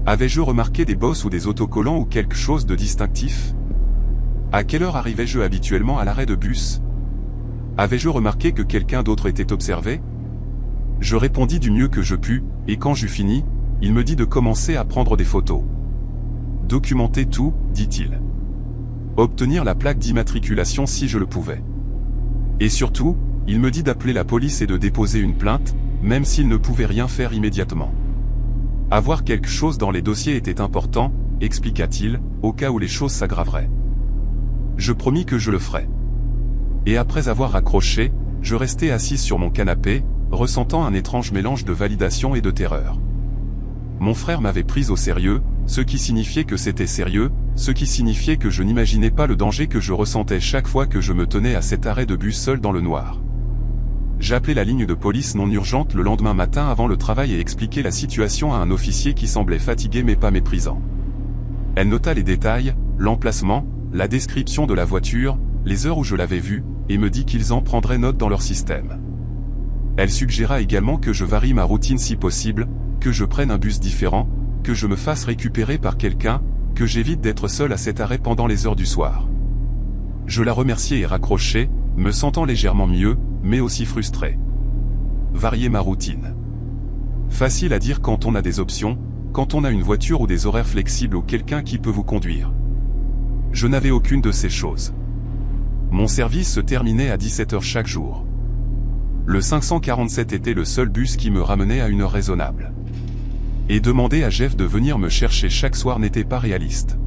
Avais-je remarqué des bosses ou des autocollants ou quelque chose de distinctif ? À quelle heure arrivais-je habituellement à l'arrêt de bus ? Avais-je remarqué que quelqu'un d'autre était observé ? Je répondis du mieux que je pus, et quand j'eus fini, il me dit de commencer à prendre des photos. Documenter tout, dit-il. Obtenir la plaque d'immatriculation si je le pouvais. Et surtout, il me dit d'appeler la police et de déposer une plainte, même s'il ne pouvait rien faire immédiatement. Avoir quelque chose dans les dossiers était important, expliqua-t-il, au cas où les choses s'aggraveraient. Je promis que je le ferais. Et après avoir raccroché, je restai assis sur mon canapé, ressentant un étrange mélange de validation et de terreur. Mon frère m'avait pris au sérieux, ce qui signifiait que c'était sérieux, ce qui signifiait que je n'imaginais pas le danger que je ressentais chaque fois que je me tenais à cet arrêt de bus seul dans le noir. J'appelai la ligne de police non urgente le lendemain matin avant le travail et expliquai la situation à un officier qui semblait fatigué mais pas méprisant. Elle nota les détails, l'emplacement, la description de la voiture, les heures où je l'avais vue, et me dit qu'ils en prendraient note dans leur système. Elle suggéra également que je varie ma routine si possible, que je prenne un bus différent, que je me fasse récupérer par quelqu'un, que j'évite d'être seul à cet arrêt pendant les heures du soir. Je la remerciai et raccrochai, me sentant légèrement mieux, mais aussi frustré. Varier ma routine. Facile à dire quand on a des options, quand on a une voiture ou des horaires flexibles ou quelqu'un qui peut vous conduire. Je n'avais aucune de ces choses. Mon service se terminait à 17h chaque jour. Le 547 était le seul bus qui me ramenait à une heure raisonnable. Et demander à Jeff de venir me chercher chaque soir n'était pas réaliste.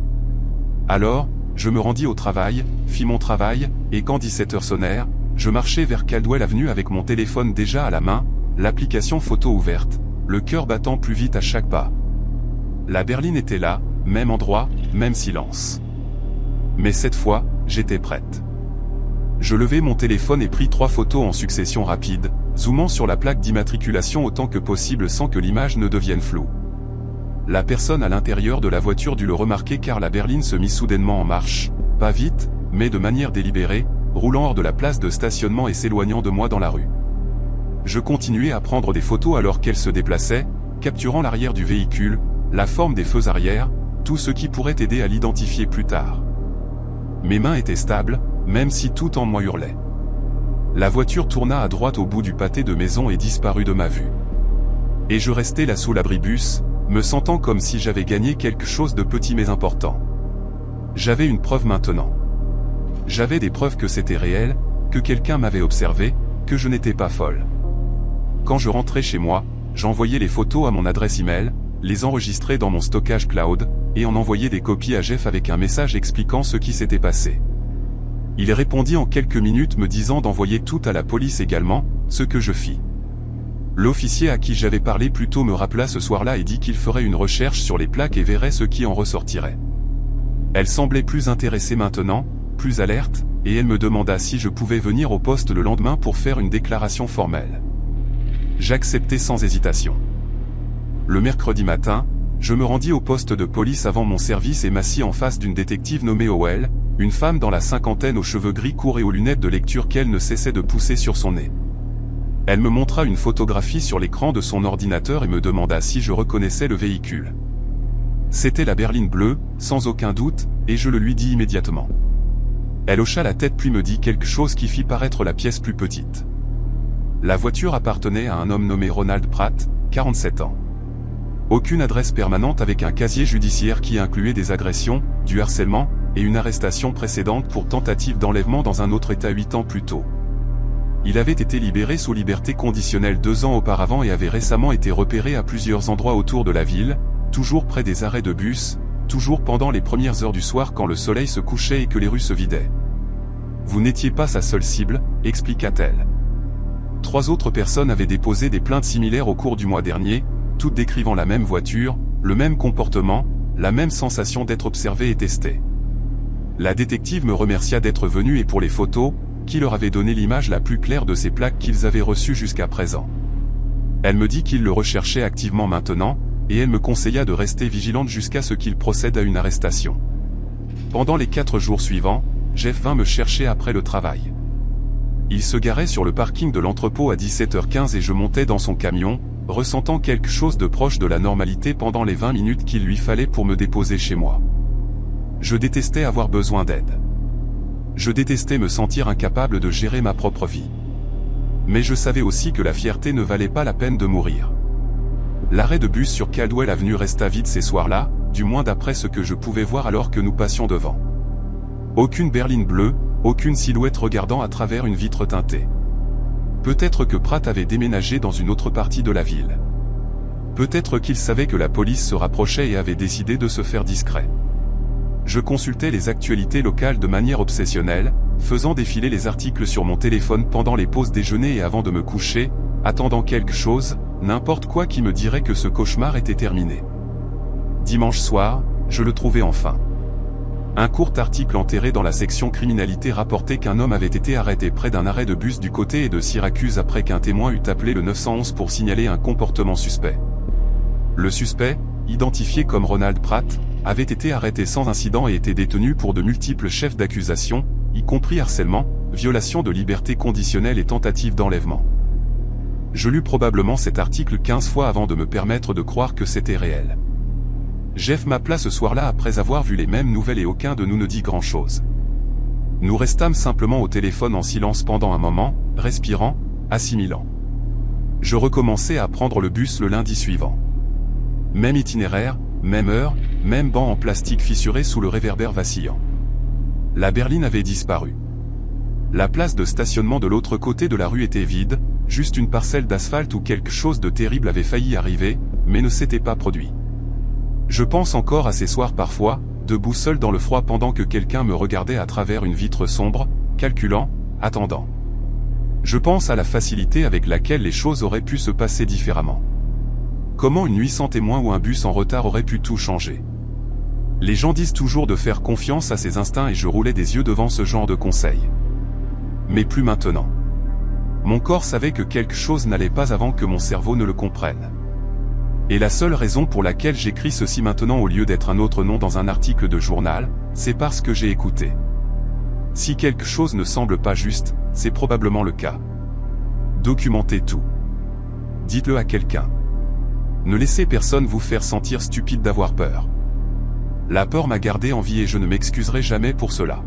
Alors, je me rendis au travail, fis mon travail, et quand 17h sonnèrent, je marchais vers Caldwell Avenue avec mon téléphone déjà à la main, l'application photo ouverte, le cœur battant plus vite à chaque pas. La berline était là, même endroit, même silence. Mais cette fois, j'étais prête. Je levai mon téléphone et pris 3 photos en succession rapide, zoomant sur la plaque d'immatriculation autant que possible sans que l'image ne devienne floue. La personne à l'intérieur de la voiture dut le remarquer car la berline se mit soudainement en marche, pas vite, mais de manière délibérée, roulant hors de la place de stationnement et s'éloignant de moi dans la rue. Je continuais à prendre des photos alors qu'elle se déplaçait, capturant l'arrière du véhicule, la forme des feux arrière, tout ce qui pourrait aider à l'identifier plus tard. Mes mains étaient stables, même si tout en moi hurlait. La voiture tourna à droite au bout du pâté de maison et disparut de ma vue. Et je restais là sous l'abribus, me sentant comme si j'avais gagné quelque chose de petit mais important. J'avais une preuve maintenant. J'avais des preuves que c'était réel, que quelqu'un m'avait observé, que je n'étais pas folle. Quand je rentrais chez moi, j'envoyais les photos à mon adresse email, les enregistrais dans mon stockage cloud, et en envoyais des copies à Jeff avec un message expliquant ce qui s'était passé. Il répondit en quelques minutes me disant d'envoyer tout à la police également, ce que je fis. L'officier à qui j'avais parlé plus tôt me rappela ce soir-là et dit qu'il ferait une recherche sur les plaques et verrait ce qui en ressortirait. Elle semblait plus intéressée maintenant, plus alerte, et elle me demanda si je pouvais venir au poste le lendemain pour faire une déclaration formelle. J'acceptai sans hésitation. Le mercredi matin, je me rendis au poste de police avant mon service et m'assis en face d'une détective nommée Howell, une femme dans la cinquantaine aux cheveux gris courts et aux lunettes de lecture qu'elle ne cessait de pousser sur son nez. Elle me montra une photographie sur l'écran de son ordinateur et me demanda si je reconnaissais le véhicule. C'était la berline bleue, sans aucun doute, et je le lui dis immédiatement. Elle hocha la tête puis me dit quelque chose qui fit paraître la pièce plus petite. La voiture appartenait à un homme nommé Ronald Pratt, 47 ans. Aucune adresse permanente avec un casier judiciaire qui incluait des agressions, du harcèlement, et une arrestation précédente pour tentative d'enlèvement dans un autre état 8 ans plus tôt. Il avait été libéré sous liberté conditionnelle 2 ans auparavant et avait récemment été repéré à plusieurs endroits autour de la ville, toujours près des arrêts de bus, toujours pendant les premières heures du soir quand le soleil se couchait et que les rues se vidaient. Vous n'étiez pas sa seule cible, expliqua-t-elle. 3 autres personnes avaient déposé des plaintes similaires au cours du mois dernier, toutes décrivant la même voiture, le même comportement, la même sensation d'être observée et testée. La détective me remercia d'être venue et pour les photos, qui leur avaient donné l'image la plus claire de ces plaques qu'ils avaient reçues jusqu'à présent. Elle me dit qu'ils le recherchaient activement maintenant, et elle me conseilla de rester vigilante jusqu'à ce qu'il procède à une arrestation. Pendant les 4 jours suivants, Jeff vint me chercher après le travail. Il se garait sur le parking de l'entrepôt à 17h15 et je montais dans son camion, ressentant quelque chose de proche de la normalité pendant les 20 minutes qu'il lui fallait pour me déposer chez moi. Je détestais avoir besoin d'aide. Je détestais me sentir incapable de gérer ma propre vie. Mais je savais aussi que la fierté ne valait pas la peine de mourir. L'arrêt de bus sur Caldwell Avenue resta vide ces soirs-là, du moins d'après ce que je pouvais voir alors que nous passions devant. Aucune berline bleue, aucune silhouette regardant à travers une vitre teintée. Peut-être que Pratt avait déménagé dans une autre partie de la ville. Peut-être qu'il savait que la police se rapprochait et avait décidé de se faire discret. Je consultais les actualités locales de manière obsessionnelle, faisant défiler les articles sur mon téléphone pendant les pauses déjeuner et avant de me coucher, attendant quelque chose, n'importe quoi qui me dirait que ce cauchemar était terminé. Dimanche soir, je le trouvai enfin. Un court article enterré dans la section criminalité rapportait qu'un homme avait été arrêté près d'un arrêt de bus du côté de Syracuse après qu'un témoin eût appelé le 911 pour signaler un comportement suspect. Le suspect, identifié comme Ronald Pratt, avait été arrêté sans incident et était détenu pour de multiples chefs d'accusation, y compris harcèlement, violation de liberté conditionnelle et tentative d'enlèvement. Je lus probablement cet article 15 fois avant de me permettre de croire que c'était réel. Jeff m'appela ce soir-là après avoir vu les mêmes nouvelles et aucun de nous ne dit grand-chose. Nous restâmes simplement au téléphone en silence pendant un moment, respirant, assimilant. Je recommençai à prendre le bus le lundi suivant. Même itinéraire, même heure, même banc en plastique fissuré sous le réverbère vacillant. La berline avait disparu. La place de stationnement de l'autre côté de la rue était vide, juste une parcelle d'asphalte où quelque chose de terrible avait failli arriver, mais ne s'était pas produit. Je pense encore à ces soirs parfois, debout seul dans le froid pendant que quelqu'un me regardait à travers une vitre sombre, calculant, attendant. Je pense à la facilité avec laquelle les choses auraient pu se passer différemment. Comment une nuit sans témoin ou un bus en retard aurait pu tout changer? Les gens disent toujours de faire confiance à ses instincts et je roulais des yeux devant ce genre de conseils. Mais plus maintenant. Mon corps savait que quelque chose n'allait pas avant que mon cerveau ne le comprenne. Et la seule raison pour laquelle j'écris ceci maintenant au lieu d'être un autre nom dans un article de journal, c'est parce que j'ai écouté. Si quelque chose ne semble pas juste, c'est probablement le cas. Documentez tout. Dites-le à quelqu'un. Ne laissez personne vous faire sentir stupide d'avoir peur. La peur m'a gardé en vie et je ne m'excuserai jamais pour cela.